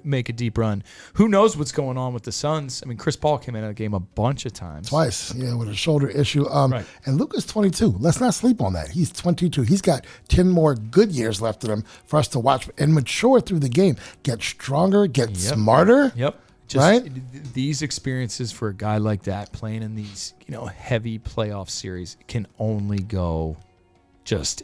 make a deep run. Who knows what's going on with the Suns? I mean, Chris Paul came in the game a bunch of times. Twice, with a shoulder issue. And Luka's 22. Let's not sleep on that. He's 22. He's got 10 more good years left in him for us to watch and mature through the game. Get stronger, get smarter. Yep. Just these experiences for a guy like that playing in these, heavy playoff series can only go just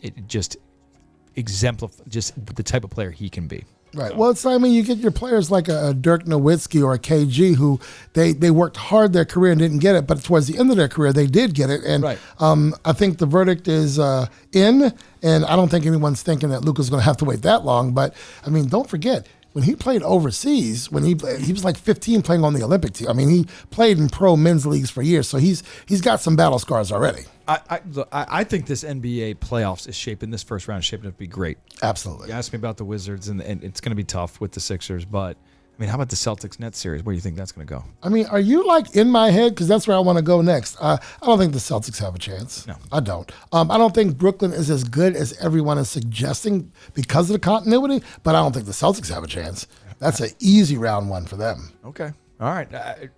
exemplify just the type of player he can be. Right. Well, you get your players like a Dirk Nowitzki or a KG who they worked hard their career and didn't get it, but towards the end of their career they did get it. And I think the verdict is in, and I don't think anyone's thinking that Luka's going to have to wait that long. But don't forget, when he played overseas, he was like 15 playing on the Olympic team. I mean, he played in pro men's leagues for years, so he's got some battle scars already. I think this NBA playoffs this first round is shaping up to be great. Absolutely. You asked me about the Wizards, and it's going to be tough with the Sixers, but how about the Celtics-Nets series? Where do you think that's going to go? Are you in my head? Because that's where I want to go next. I don't think the Celtics have a chance. No. I don't. I don't think Brooklyn is as good as everyone is suggesting because of the continuity, but I don't think the Celtics have a chance. That's an easy round 1 for them. Okay. All right. I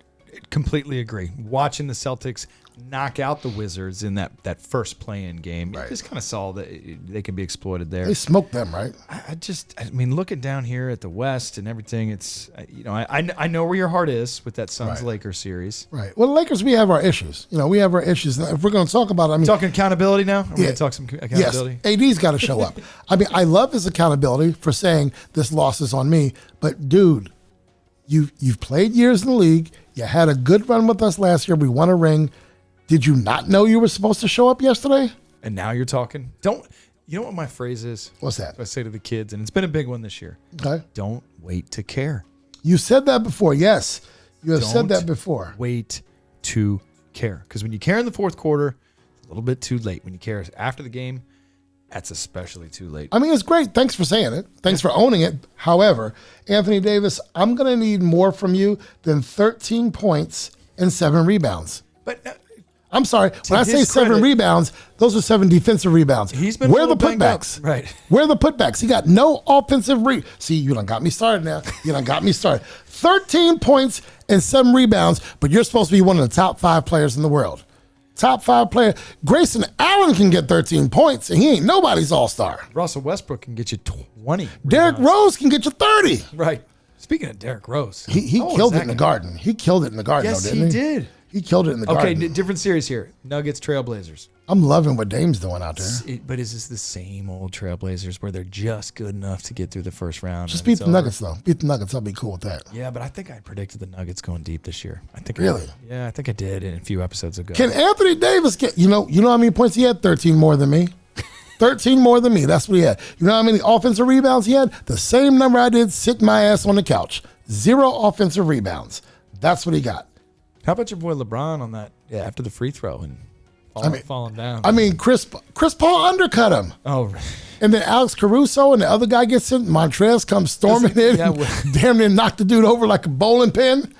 completely agree. Watching the Celtics knock out the Wizards in that first play-in game, you just kind of saw that they can be exploited there. They smoked them, right? Looking down here at the West and everything, it's I know where your heart is with that Suns-Lakers series. Right. Well, the Lakers, we have our issues. We have our issues. If we're going to talk about it, talking accountability now. Are we going to talk some accountability? Yes. AD's got to show up. I love his accountability for saying this loss is on me, but dude, you've played years in the league. You had a good run with us last year. We won a ring. Did you not know you were supposed to show up yesterday? And now you're talking. You know what my phrase is? What's that? I say to the kids, and it's been a big one this year. Okay. Don't wait to care. You said that before. Yes. You have said that before. Wait to care. Because when you care in the fourth quarter, it's a little bit too late. When you care after the game, that's especially too late. It's great. Thanks for saying it. Thanks for owning it. However, Anthony Davis, I'm going to need more from you than 13 points and 7 rebounds. But I'm sorry. When I say 7 rebounds, those are 7 defensive rebounds. He's been Where are the putbacks? Right. Where are the putbacks? He got no offensive See, you done got me started now. 13 points and 7 rebounds, but you're supposed to be one of the top 5 players in the world. Top 5 player. Grayson Allen can get 13 points, and he ain't nobody's all-star. Russell Westbrook can get you 20. Derrick Rose can get you 30. Right. Speaking of Derrick Rose. He killed it in the Garden. He killed it in the Garden, Yes, though, didn't he did. He killed it in the Garden. Okay, different series here. Nuggets, Trailblazers. I'm loving what Dame's doing out there. But is this the same old Trailblazers where they're just good enough to get through the first round? Just beat the Nuggets, though. Beat the Nuggets. I'll be cool with that. Yeah, but I think I predicted the Nuggets going deep this year. I think Really? I think I did in a few episodes ago. Can Anthony Davis get, you know how many points he had? 13 more than me. 13 more than me. That's what he had. You know how many offensive rebounds he had? The same number I did sitting my ass on the couch. 0 offensive rebounds. That's what he got. How about your boy LeBron on that? Yeah, after the free throw and falling down. I mean, Chris Paul undercut him. Oh, And then Alex Caruso and the other guy gets in. Montrez comes storming in. Yeah, damn near knocked the dude over like a bowling pin.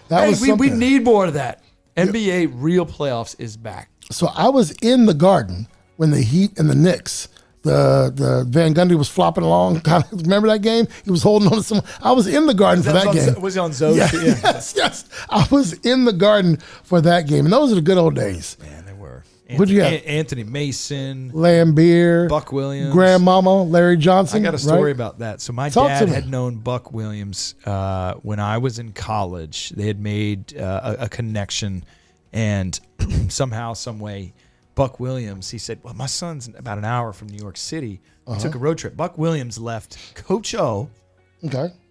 we need more of that. NBA real playoffs is back. So I was in the Garden when the Heat and the Knicks, the Van Gundy was flopping along. Remember that game? He was holding on to someone. I was in the Garden for that game. Was he on Zoe? Yeah, yes. I was in the Garden for that game. And those are the good old days. Man, they were. What'd you have? Anthony Mason, Lambeer, Buck Williams, Grandmama, Larry Johnson. I got a story about that. So my Talk to dad me. had known Buck Williams when I was in college. They had made a connection, and somehow, some way, Buck Williams, he said, well, my son's about an hour from New York City. We took a road trip. Buck Williams left Coach O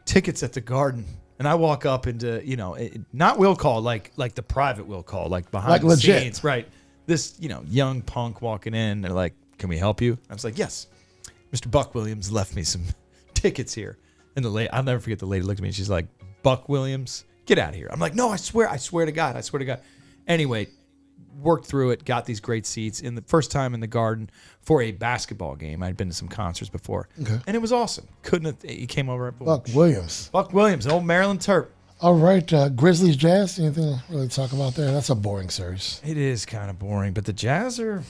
tickets at the Garden. And I walk up into, not will call, like the private will call, like behind like the legit. scenes. Right. This, young punk walking in. They're like, can we help you? I was like, yes. Mr. Buck Williams left me some tickets here. And the lady, I'll never forget, the lady looked at me and she's like, Buck Williams, get out of here. I'm like, no, I swear to God. Anyway, worked through it, got these great seats in the first time in the Garden for a basketball game. I'd been to some concerts before. Okay. And it was awesome. He came over. Buck Williams, old Maryland Terp. All right, Grizzlies, Jazz. Anything to really talk about there? That's a boring series. It is kind of boring, but the Jazz are,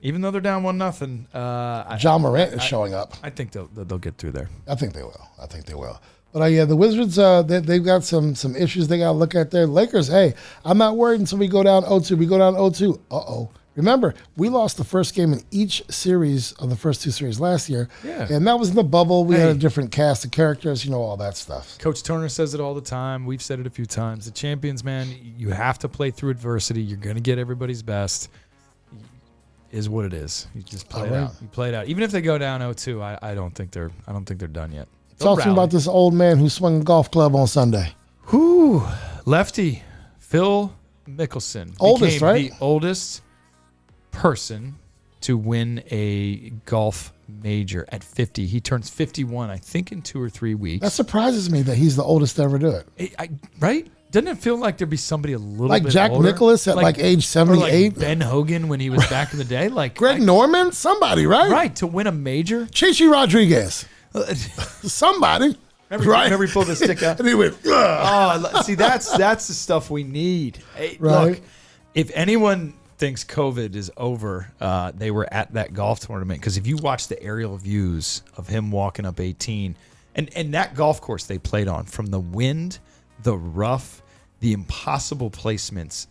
even though they're down 1-0. John Morant is showing up. I think they'll get through there. I think they will. But the Wizards, they've got some issues they got to look at there. Lakers, hey, I'm not worried until we go down 0-2. We go down 0-2. Uh-oh. Remember, we lost the first game in each series of the first 2 series last year. Yeah. And that was in the bubble. We had a different cast of characters, all that stuff. Coach Turner says it all the time. We've said it a few times. The champions, man, you have to play through adversity. You're going to get everybody's best. Is what it is. You just play it out. You play it out. Even if they go down 0-2, I don't think they're done yet. Talk to me about this old man who swung a golf club on Sunday. Whoo, lefty, Phil Mickelson. Oldest, right? The oldest person to win a golf major at 50. He turns 51, I think, in 2 or 3 weeks. That surprises me that he's the oldest to ever do it. Right? Doesn't it feel like there'd be somebody a little like bit Jack older? Nicklaus at like age 78? Or like Ben Hogan when he was back in the day? Like Greg Norman? Somebody, right? Right, to win a major? Chichi Rodriguez. Somebody. Remember he pulled the stick out? And he went, ugh. Oh, see, that's the stuff we need. Hey, right. Look, if anyone thinks COVID is over, they were at that golf tournament. Because if you watch the aerial views of him walking up 18, and that golf course they played on, from the wind, the rough, the impossible placements,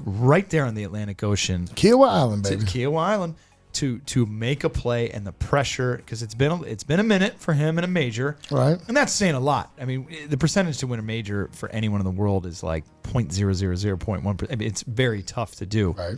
right there on the Atlantic Ocean. Kiowa Island, baby. Kiowa Island. To make a play and the pressure, because it's been a minute for him in a major, right? And that's saying a lot. I mean, the percentage to win a major for anyone in the world is like 0.000.1%. I mean, it's very tough to do. Right.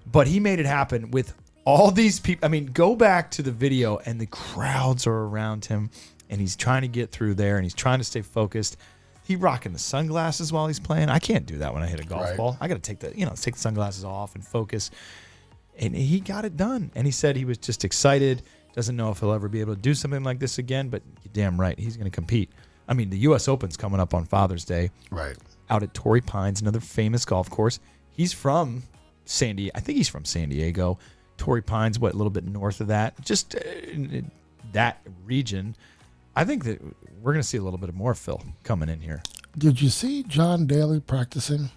But he made it happen with all these people. I mean, go back to the video and the crowds are around him, and he's trying to get through there, and he's trying to stay focused. He rocking the sunglasses while he's playing. I can't do that when I hit a golf ball. I got to take the sunglasses off and focus. And he got it done. And he said he was just excited. Doesn't know if he'll ever be able to do something like this again, but you're damn right. He's going to compete. I mean, the U.S. Open's coming up on Father's Day. Right. Out at Torrey Pines, another famous golf course. He's from San Diego. I think he's from San Diego. Torrey Pines, a little bit north of that. Just that region. I think that we're going to see a little bit more Phil coming in here. Did you see John Daly practicing?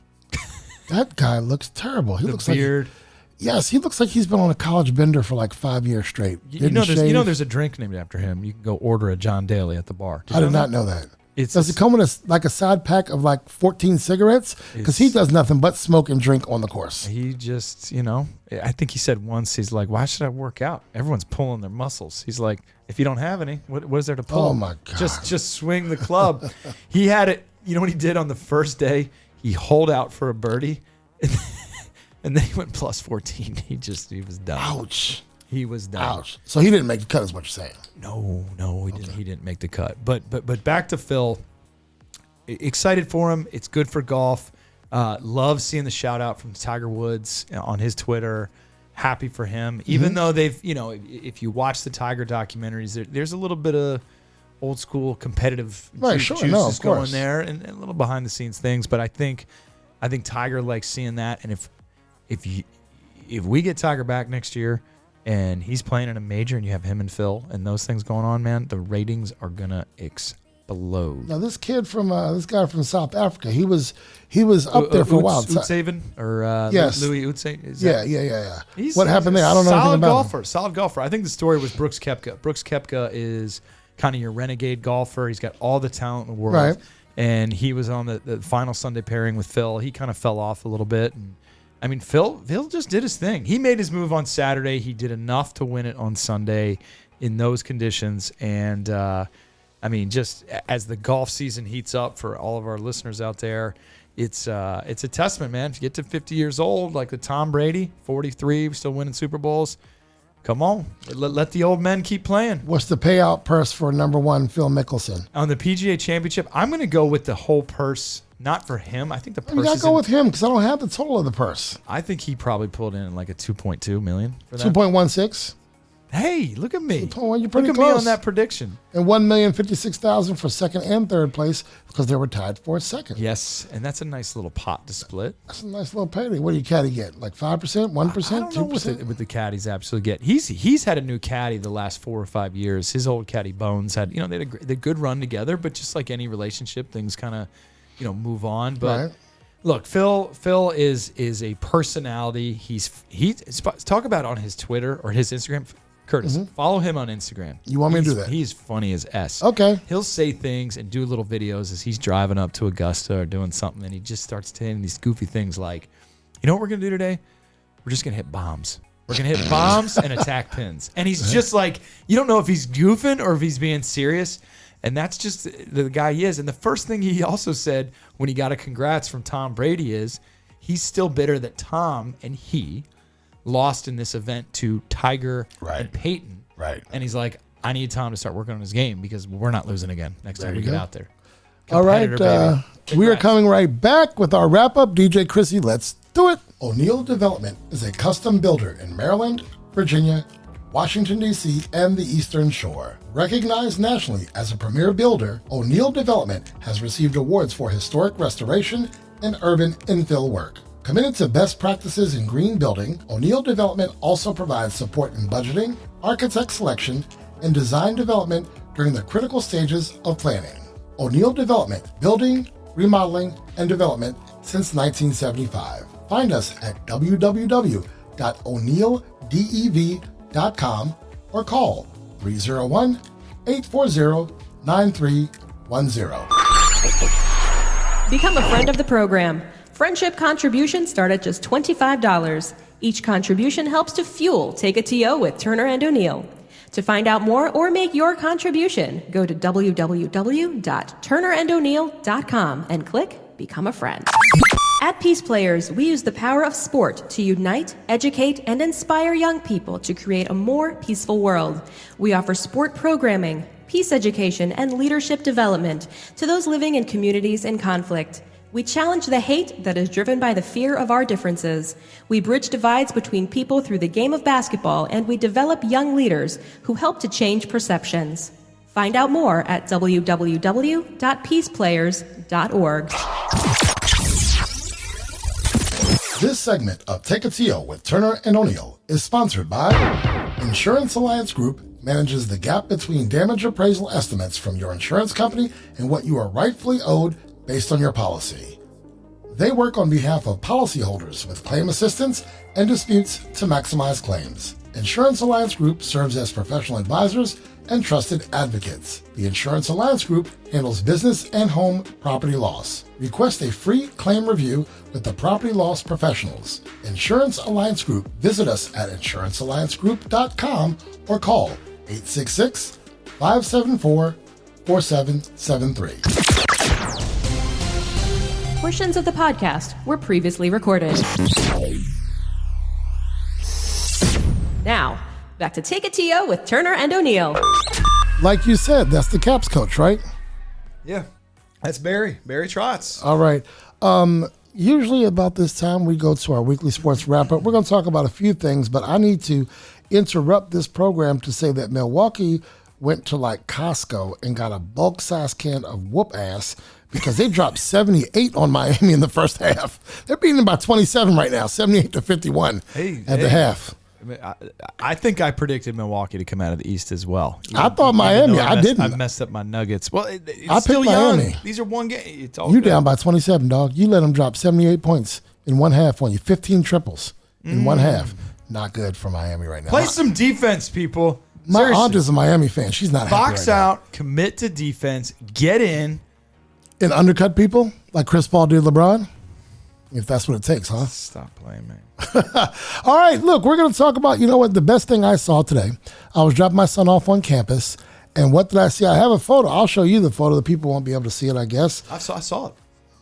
That guy looks terrible. He looks beard. Yes, he looks like he's been on a college bender for like 5 years straight. There's a drink named after him. You can go order a John Daly at the bar. I did not know that. Does it come with a side pack of like 14 cigarettes? Because he does nothing but smoke and drink on the course. He just, I think he said once, he's like, why should I work out? Everyone's pulling their muscles. He's like, if you don't have any, what is there to pull? Oh, my God. Just swing the club. He had it. You know what he did on the first day? He holed out for a birdie, and then he went plus 14. He was done. Ouch. He was done. Ouch. So he didn't make the cut, is what you're saying. No, he didn't make the cut. But back to Phil. Excited for him. It's good for golf. Love seeing the shout out from Tiger Woods on his Twitter. Happy for him. Even though they've, if you watch the Tiger documentaries, there's a little bit of old school competitive juices going there, and a little behind the scenes things. But I think Tiger likes seeing that. And if we get Tiger back next year and he's playing in a major and you have him and Phil and those things going on, man, the ratings are gonna explode. Now this guy from South Africa, he was up there for a while. Oostsaven or yes. Louis Oostsaven. Yeah. What happened there? I don't know anything about him. Solid golfer. I think the story was Brooks Koepka. Brooks Koepka is kind of your renegade golfer. He's got all the talent in the world. Right. And he was on the final Sunday pairing with Phil. He kind of fell off a little bit. And I mean, Phil just did his thing. He made his move on Saturday. He did enough to win it on Sunday in those conditions. And I mean, just as the golf season heats up for all of our listeners out there, it's a testament, man. If you get to 50 years old, like the Tom Brady, 43, still winning Super Bowls, come on. Let the old men keep playing. What's the payout purse for number one Phil Mickelson? On the PGA Championship, I'm going to go with the whole purse. Not for him. I think the purse. You got to go with him because I don't have the total of the purse. I think he probably pulled in like a 2.2 million for that. 2.16. Hey, look at me. You're look pretty at close. Me on that prediction. And $1,056,000 for second and third place because they were tied for second. Yes, and that's a nice little pot to split. That's a nice little payday. What do you caddy get? Like 5%, 1%, I don't know 2%? what the caddies absolutely get. He's had a new caddy the last 4 or 5 years. His old caddy Bones had, they had a good run together, but just like any relationship, things kind of, move on. But right. Look, Phil is a personality. He's talk about on his Twitter or his Instagram. Curtis, follow him on Instagram. You want me to do that? He's funny as S. Okay. He'll say things and do little videos as he's driving up to Augusta or doing something, and he just starts saying these goofy things like, you know what we're going to do today? We're just going to hit bombs. We're going to hit bombs and attack pins. And he's just like, you don't know if he's goofing or if he's being serious. And that's just the guy he is. And the first thing he also said when he got a congrats from Tom Brady is he's still bitter that Tom and he lost in this event to Tiger and Peyton. Right. And he's like, I need Tom to start working on his game because we're not losing again next time we get out there. All right. We are coming right back with our wrap-up. DJ Krissy, let's do it. O'Neill Development is a custom builder in Maryland, Virginia, Washington, D.C., and the Eastern Shore. Recognized nationally as a premier builder, O'Neill Development has received awards for historic restoration and urban infill work. Committed to best practices in green building, O'Neill Development also provides support in budgeting, architect selection, and design development during the critical stages of planning. O'Neill Development, building, remodeling, and development since 1975. Find us at www.o'neilldev.com or call 301-840-9310. Become a friend of the program. Friendship contributions start at just $25. Each contribution helps to fuel Take a TO with Turner and O'Neill. To find out more or make your contribution, go to www.turnerando'neill.com and click Become a Friend. At Peace Players, we use the power of sport to unite, educate, and inspire young people to create a more peaceful world. We offer sport programming, peace education, and leadership development to those living in communities in conflict. We challenge the hate that is driven by the fear of our differences. We bridge divides between people through the game of basketball, and we develop young leaders who help to change perceptions. Find out more at www.peaceplayers.org. This segment of Take a TO with Turner and O'Neill is sponsored by Insurance Alliance Group. Manages the gap between damage appraisal estimates from your insurance company and what you are rightfully owed based on your policy. They work on behalf of policyholders with claim assistance and disputes to maximize claims. Insurance Alliance Group serves as professional advisors and trusted advocates. The Insurance Alliance Group handles business and home property loss. Request a free claim review with the property loss professionals. Insurance Alliance Group. Visit us at insurancealliancegroup.com or call 866-574-4773. Portions of the podcast were previously recorded. Now, back to Take a TO with Turner and O'Neill. Like you said, that's the Caps coach, right? Yeah, that's Barry Trotz. All right. Usually about this time, we go to our weekly sports wrap-up. We're going to talk about a few things, but I need to interrupt this program to say that Milwaukee went to like Costco and got a bulk-size can of whoop ass because they dropped 78 on Miami in the first half. They're beating them by 27 right now, 78-51 at the half. I think I predicted Milwaukee to come out of the East as well. I thought Miami. I didn't. I messed up my Nuggets. Well, it's I still picked young. Miami. These are one game. It's all You good. down by 27, dog. You let them drop 78 points in one half on you. 15 triples in one half. Not good for Miami right now. Play some defense, people. My Seriously. aunt is a Miami fan. She's not happy Box right out, commit to defense, get in. And undercut people like Chris Paul did LeBron? If that's what it takes, huh? Stop playing, man. All right, look, we're going to talk about, you know what, the best thing I saw today. I was dropping my son off on campus, and what did I see? I have a photo. I'll show you the photo. The people won't be able to see it, I guess. I saw it.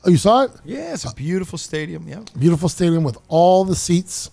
Oh, you saw it? Yeah, it's a beautiful stadium. Yeah. Beautiful stadium with all the seats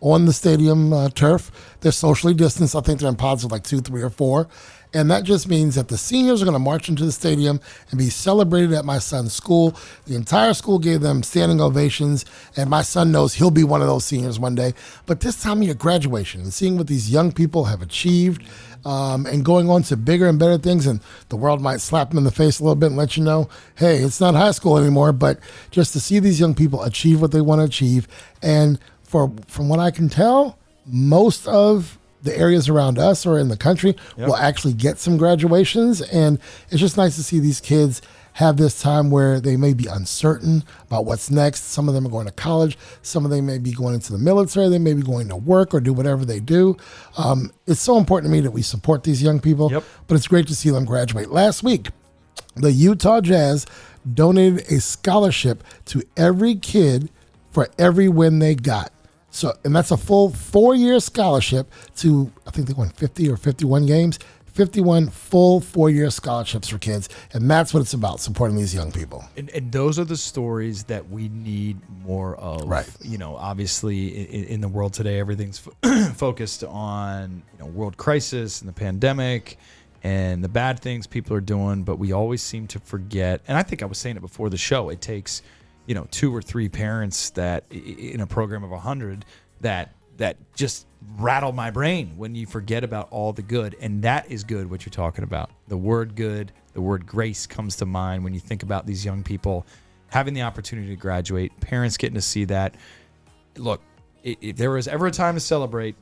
on the stadium turf. They're socially distanced. I think they're in pods of like 2, 3, or 4. And that just means that the seniors are going to march into the stadium and be celebrated at my son's school. The entire school gave them standing ovations, and my son knows he'll be one of those seniors one day. But this time of year, graduation, and seeing what these young people have achieved and going on to bigger and better things, and the world might slap them in the face a little bit and let you know, hey, it's not high school anymore, but just to see these young people achieve what they want to achieve. And from what I can tell, most of the areas around us or in the country will actually get some graduations. And it's just nice to see these kids have this time where they may be uncertain about what's next. Some of them are going to college. Some of them may be going into the military. They may be going to work or do whatever they do. It's so important to me that we support these young people, but it's great to see them graduate. Last week, the Utah Jazz donated a scholarship to every kid for every win they got. So, and that's a full 4-year scholarship to, I think they won 50 or 51 games, 51 full 4-year scholarships for kids. And that's what it's about, supporting these young people. And those are the stories that we need more of. Right. You know, obviously in the world today, everything's focused on, you know, world crisis and the pandemic and the bad things people are doing. But we always seem to forget. And I think I was saying it before the show. It takes, you know, 2 or 3 parents that in a program of 100 that just rattle my brain when you forget about all the good. And that is good, what you're talking about. The word good, the word grace comes to mind when you think about these young people having the opportunity to graduate, parents getting to see that. Look, if there was ever a time to celebrate,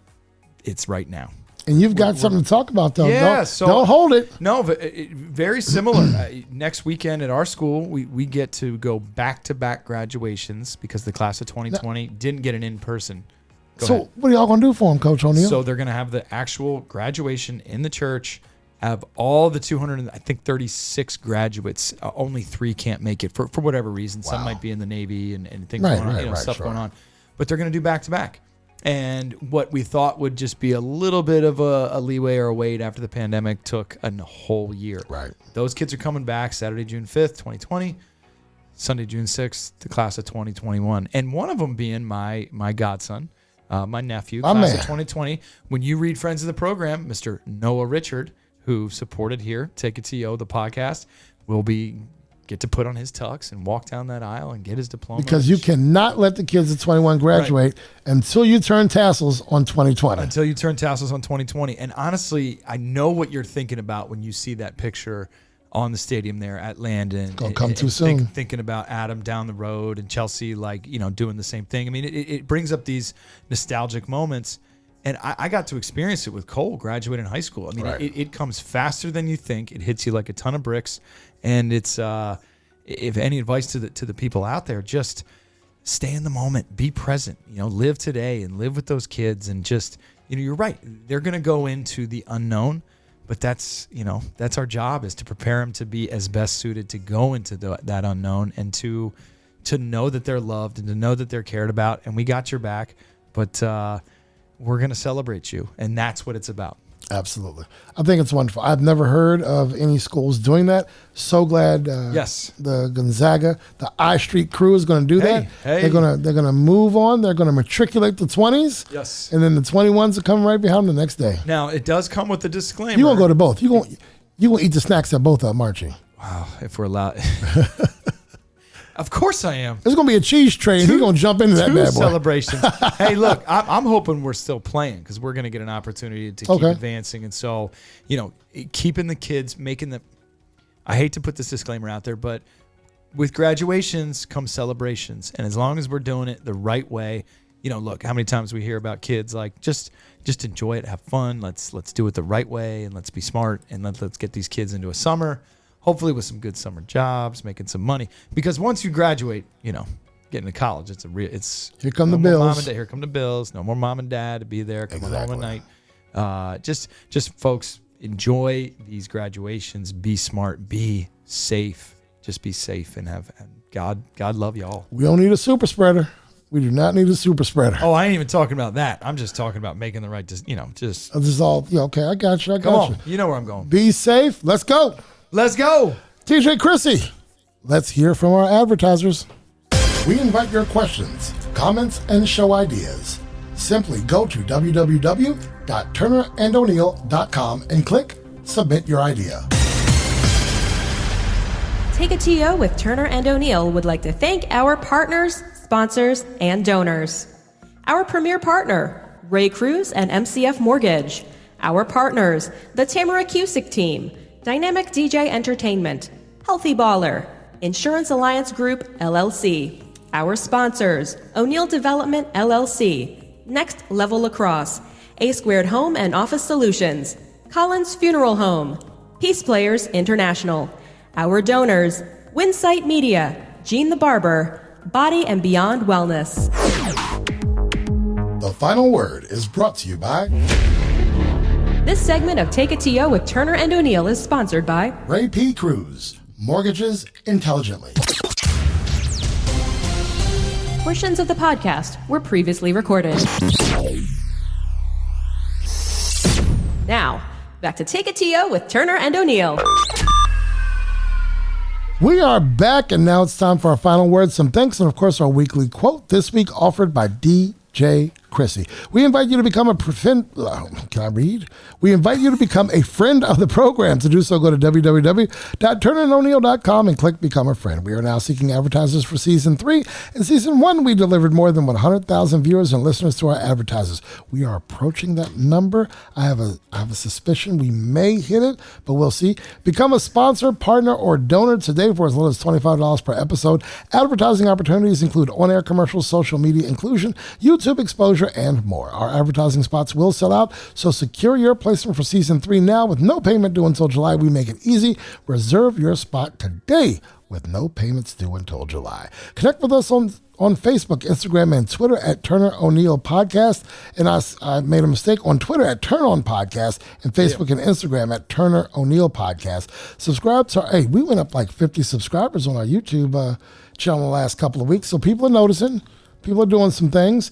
it's right now. And you've got something to talk about, though. Yeah, don't hold it. No, very similar. Next weekend at our school, we get to go back-to-back graduations because the class of 2020 didn't get an in-person. Go ahead. What are y'all going to do for them, Coach O'Neill? So they're going to have the actual graduation in the church, have all the 236 graduates. Only 3 can't make it for whatever reason. Wow. Some might be in the Navy and things going on, stuff going on. But they're going to do back-to-back. And what we thought would just be a little bit of a leeway or a wait after the pandemic took a whole year. Right. Those kids are coming back Saturday, June 5th, 2020, Sunday, June 6th, the class of 2021. And one of them being my godson, my nephew, class of 2020. When you read Friends of the Program, Mr. Noah Richard, who supported here, Take a TO, the podcast, will get to put on his tux and walk down that aisle and get his diploma. Because you cannot let the kids at 21 graduate until you turn tassels on 2020. Until you turn tassels on 2020. And honestly, I know what you're thinking about when you see that picture on the stadium there at Landon. It's going to come too soon. Thinking about Adam down the road and Chelsea, doing the same thing. I mean, it brings up these nostalgic moments. And I got to experience it with Cole graduating high school. I mean, it comes faster than you think. It hits you like a ton of bricks. And it's, if any advice to the people out there, just stay in the moment, be present, live today and live with those kids and just you're right. They're going to go into the unknown, but that's our job, is to prepare them to be as best suited to go into that unknown, and to know that they're loved and to know that they're cared about. And we got your back, but we're going to celebrate you. And that's what it's about. Absolutely. I think it's wonderful. I've never heard of any schools doing that. So glad yes, the Gonzaga, the I Street crew is going to do that. Hey. They're gonna move on. They're going to matriculate the 20s. Yes. And then the 21s are coming right behind them the next day. Now, it does come with a disclaimer. You're going to go to both. You're going to eat the snacks at both of them, aren't you? Wow, if we're allowed. Of course I am. There's going to be a cheese train. He's going to jump into that bad boy. Celebrations. Hey, look, I'm hoping we're still playing, because we're going to get an opportunity to keep advancing. And so, keeping the kids, making them. I hate to put this disclaimer out there, but with graduations come celebrations. And as long as we're doing it the right way, look, how many times we hear about kids like just enjoy it, have fun. Let's do it the right way, and let's be smart, and let's get these kids into a summer. Hopefully with some good summer jobs, making some money. Because once you graduate, getting to college, it's here come the bills. Here come the bills. No more mom and dad to be there. Come home at night. Just folks, enjoy these graduations. Be smart. Be safe. Just be safe, and God love y'all. We don't need a super spreader. We do not need a super spreader. Oh, I ain't even talking about that. I'm just talking about making the right. This is all. Okay, I got you. Come on. You know where I'm going. Be safe. Let's go. Let's go. DJ Krissy, let's hear from our advertisers. We invite your questions, comments, and show ideas. Simply go to www.turnerandoneal.com and click Submit Your Idea. Take a TO with Turner and O'Neill would like to thank our partners, sponsors, and donors. Our premier partner, Ray Cruz and MCF Mortgage. Our partners, the Tamara Cusick Team, Dynamic DJ Entertainment, Healthy Baller, Insurance Alliance Group, LLC. Our sponsors, O'Neill Development, LLC, Next Level Lacrosse, A Squared Home and Office Solutions, Collins Funeral Home, Peace Players International. Our donors, Winsight Media, Gene the Barber, Body and Beyond Wellness. The final word is brought to you by... This segment of Take a TO with Turner and O'Neill is sponsored by Ray P. Cruz, Mortgages Intelligently. Portions of the podcast were previously recorded. Now, back to Take a TO with Turner and O'Neill. We are back, and now it's time for our final word. Some thanks, and of course, our weekly quote this week offered by DJ Krissy. We invite you to become a friend. Can I read? We invite you to become a friend of the program. To do so, go to www.turnerandoneal.com and click Become a Friend. We are now seeking advertisers for Season 3. In Season 1, we delivered more than 100,000 viewers and listeners to our advertisers. We are approaching that number. I have a suspicion we may hit it, but we'll see. Become a sponsor, partner, or donor today for as little as $25 per episode. Advertising opportunities include on-air commercials, social media inclusion, YouTube exposure, and more. Our advertising spots will sell out, so secure your placement for Season 3 now with no payment due until July. We make it easy. Reserve your spot today with no payments due until July. Connect with us on Facebook, Instagram, and Twitter at Turner O'Neill Podcast. And I made a mistake on Twitter at Turn On Podcast and Facebook and Instagram at Turner O'Neill Podcast. Subscribe to hey, we went up like 50 subscribers on our YouTube channel the last couple of weeks, so people are noticing. People are doing some things.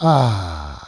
I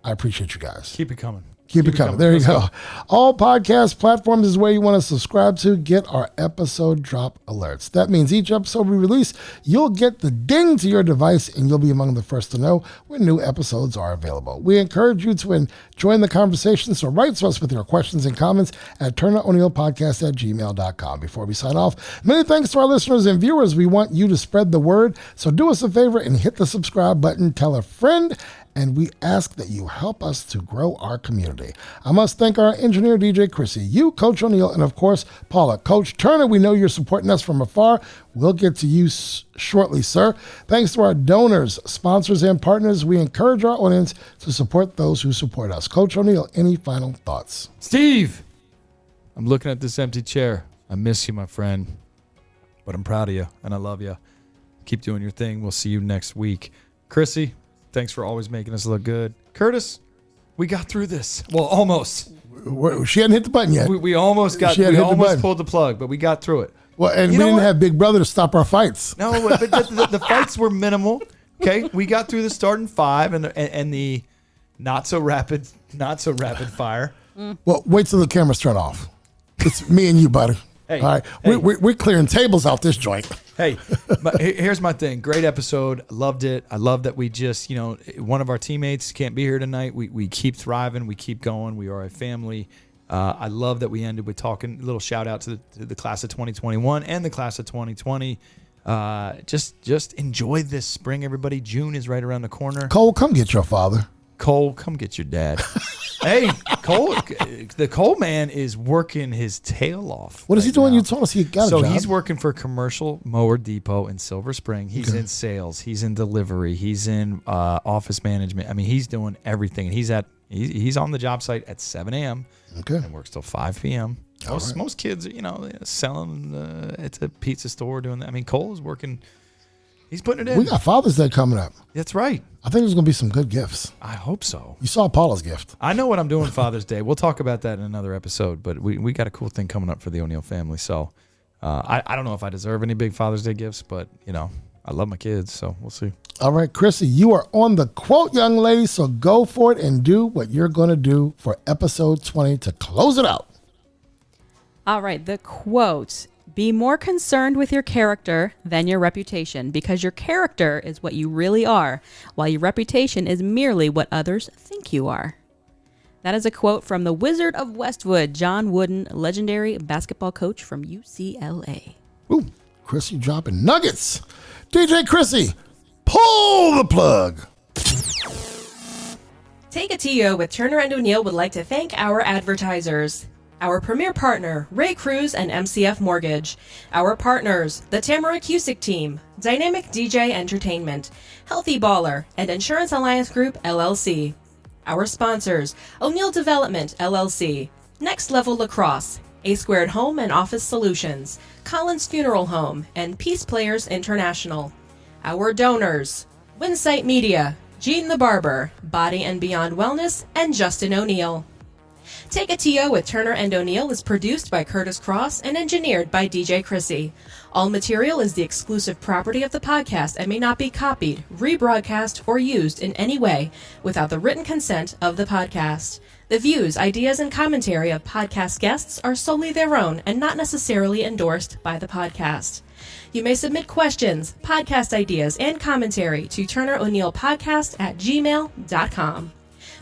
appreciate you guys. Keep it coming. Keep it coming. There you go. All podcast platforms is where you want to subscribe to get our episode drop alerts. That means each episode we release, you'll get the ding to your device, and you'll be among the first to know when new episodes are available. We encourage you to join the conversation, so write to us with your questions and comments at turnero'neillpodcast@gmail.com. Before we sign off, many thanks to our listeners and viewers. We want you to spread the word, so do us a favor and hit the subscribe button. Tell a friend, and we ask that you help us to grow our community. I must thank our engineer, DJ Krissy, you, Coach O'Neill, and of course, Paula. Coach Turner, we know you're supporting us from afar. We'll get to you shortly, sir. Thanks to our donors, sponsors, and partners. We encourage our audience to support those who support us. Coach O'Neill, any final thoughts? Steve, I'm looking at this empty chair. I miss you, my friend, but I'm proud of you, and I love you. Keep doing your thing. We'll see you next week. Krissy, thanks for always making us look good. Kurtis, We got through this. Well, almost. She hadn't hit the button yet. We almost got. We almost pulled the plug, but we got through it. Well, and we didn't have Big Brother to stop our fights. No, but the fights were minimal. Okay, we got through the starting 5 and the not so rapid fire. Well, wait till the cameras turn off. It's me and you, buddy. Hey, all right, hey. We're clearing tables out this joint. Hey, here's my thing. Great episode. Loved it. I love that we just, one of our teammates can't be here tonight. We keep thriving. We keep going. We are a family. I love that we ended with talking. A little shout out to the class of 2021 and the class of 2020. Just enjoy this spring, everybody. June is right around the corner. Cole, come get your father. Cole, come get your dad. Hey, Cole, the Cole man is working his tail off. What is he doing? Now. You told us he got a job. So he's working for Commercial Mower Depot in Silver Spring. He's in sales. He's in delivery. He's in office management. I mean, he's doing everything. And he's on the job site at 7 a.m. Okay. And works till 5 p.m. Most kids, selling at a pizza store, doing that. I mean, Cole is working. He's putting it in. We got Father's Day coming up. That's right. I think there's going to be some good gifts. I hope so. You saw Paula's gift. I know what I'm doing Father's Day. We'll talk about that in another episode, but we got a cool thing coming up for the O'Neill family. So I don't know if I deserve any big Father's Day gifts, but, I love my kids, so we'll see. All right, Krissy, you are on the quote, young lady, so go for it and do what you're going to do for episode 20 to close it out. All right, the quote. Be more concerned with your character than your reputation, because your character is what you really are, while your reputation is merely what others think you are. That is a quote from the Wizard of Westwood, John Wooden, legendary basketball coach from UCLA. Ooh, Krissy dropping nuggets. DJ Krissy, pull the plug. Take a TO with Turner and O'Neill would like to thank our advertisers. Our premier partner, Ray Cruz and MCF Mortgage. Our partners, the Tamara Cusick Team, Dynamic DJ Entertainment, Healthy Baller, and Insurance Alliance Group, LLC. Our sponsors, O'Neill Development, LLC, Next Level Lacrosse, A-Squared Home and Office Solutions, Collins Funeral Home, and Peace Players International. Our donors, Winsight Media, Gene the Barber, Body and Beyond Wellness, and Justin O'Neill. Take a TO with Turner and O'Neill is produced by Curtis Cross and engineered by DJ Krissy. All material is the exclusive property of the podcast and may not be copied, rebroadcast, or used in any way without the written consent of the podcast. The views, ideas, and commentary of podcast guests are solely their own and not necessarily endorsed by the podcast. You may submit questions, podcast ideas, and commentary to turnero'neillpodcast@gmail.com.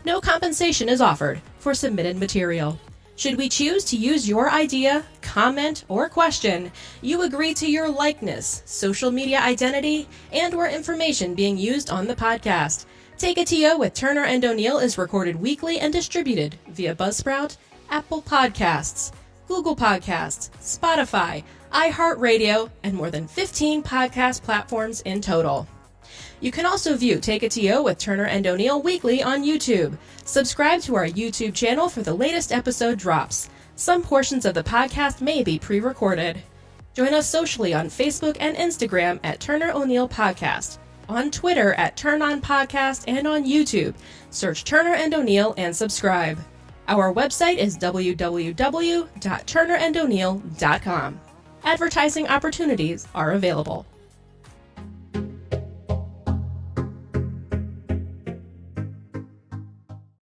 No compensation is offered for submitted material. Should we choose to use your idea, comment, or question, you agree to your likeness, social media identity, and/or information being used on the podcast. Take a TO with Turner and O'Neill is recorded weekly and distributed via Buzzsprout, Apple Podcasts, Google Podcasts, Spotify, iHeartRadio, and more than 15 podcast platforms in total. You can also view Take a TO with Turner and O'Neill weekly on YouTube. Subscribe to our YouTube channel for the latest episode drops. Some portions of the podcast may be pre-recorded. Join us socially on Facebook and Instagram at Turner O'Neill Podcast, on Twitter at Turn On Podcast, and on YouTube. Search Turner and O'Neill and subscribe. Our website is www.turnerando'neill.com. Advertising opportunities are available.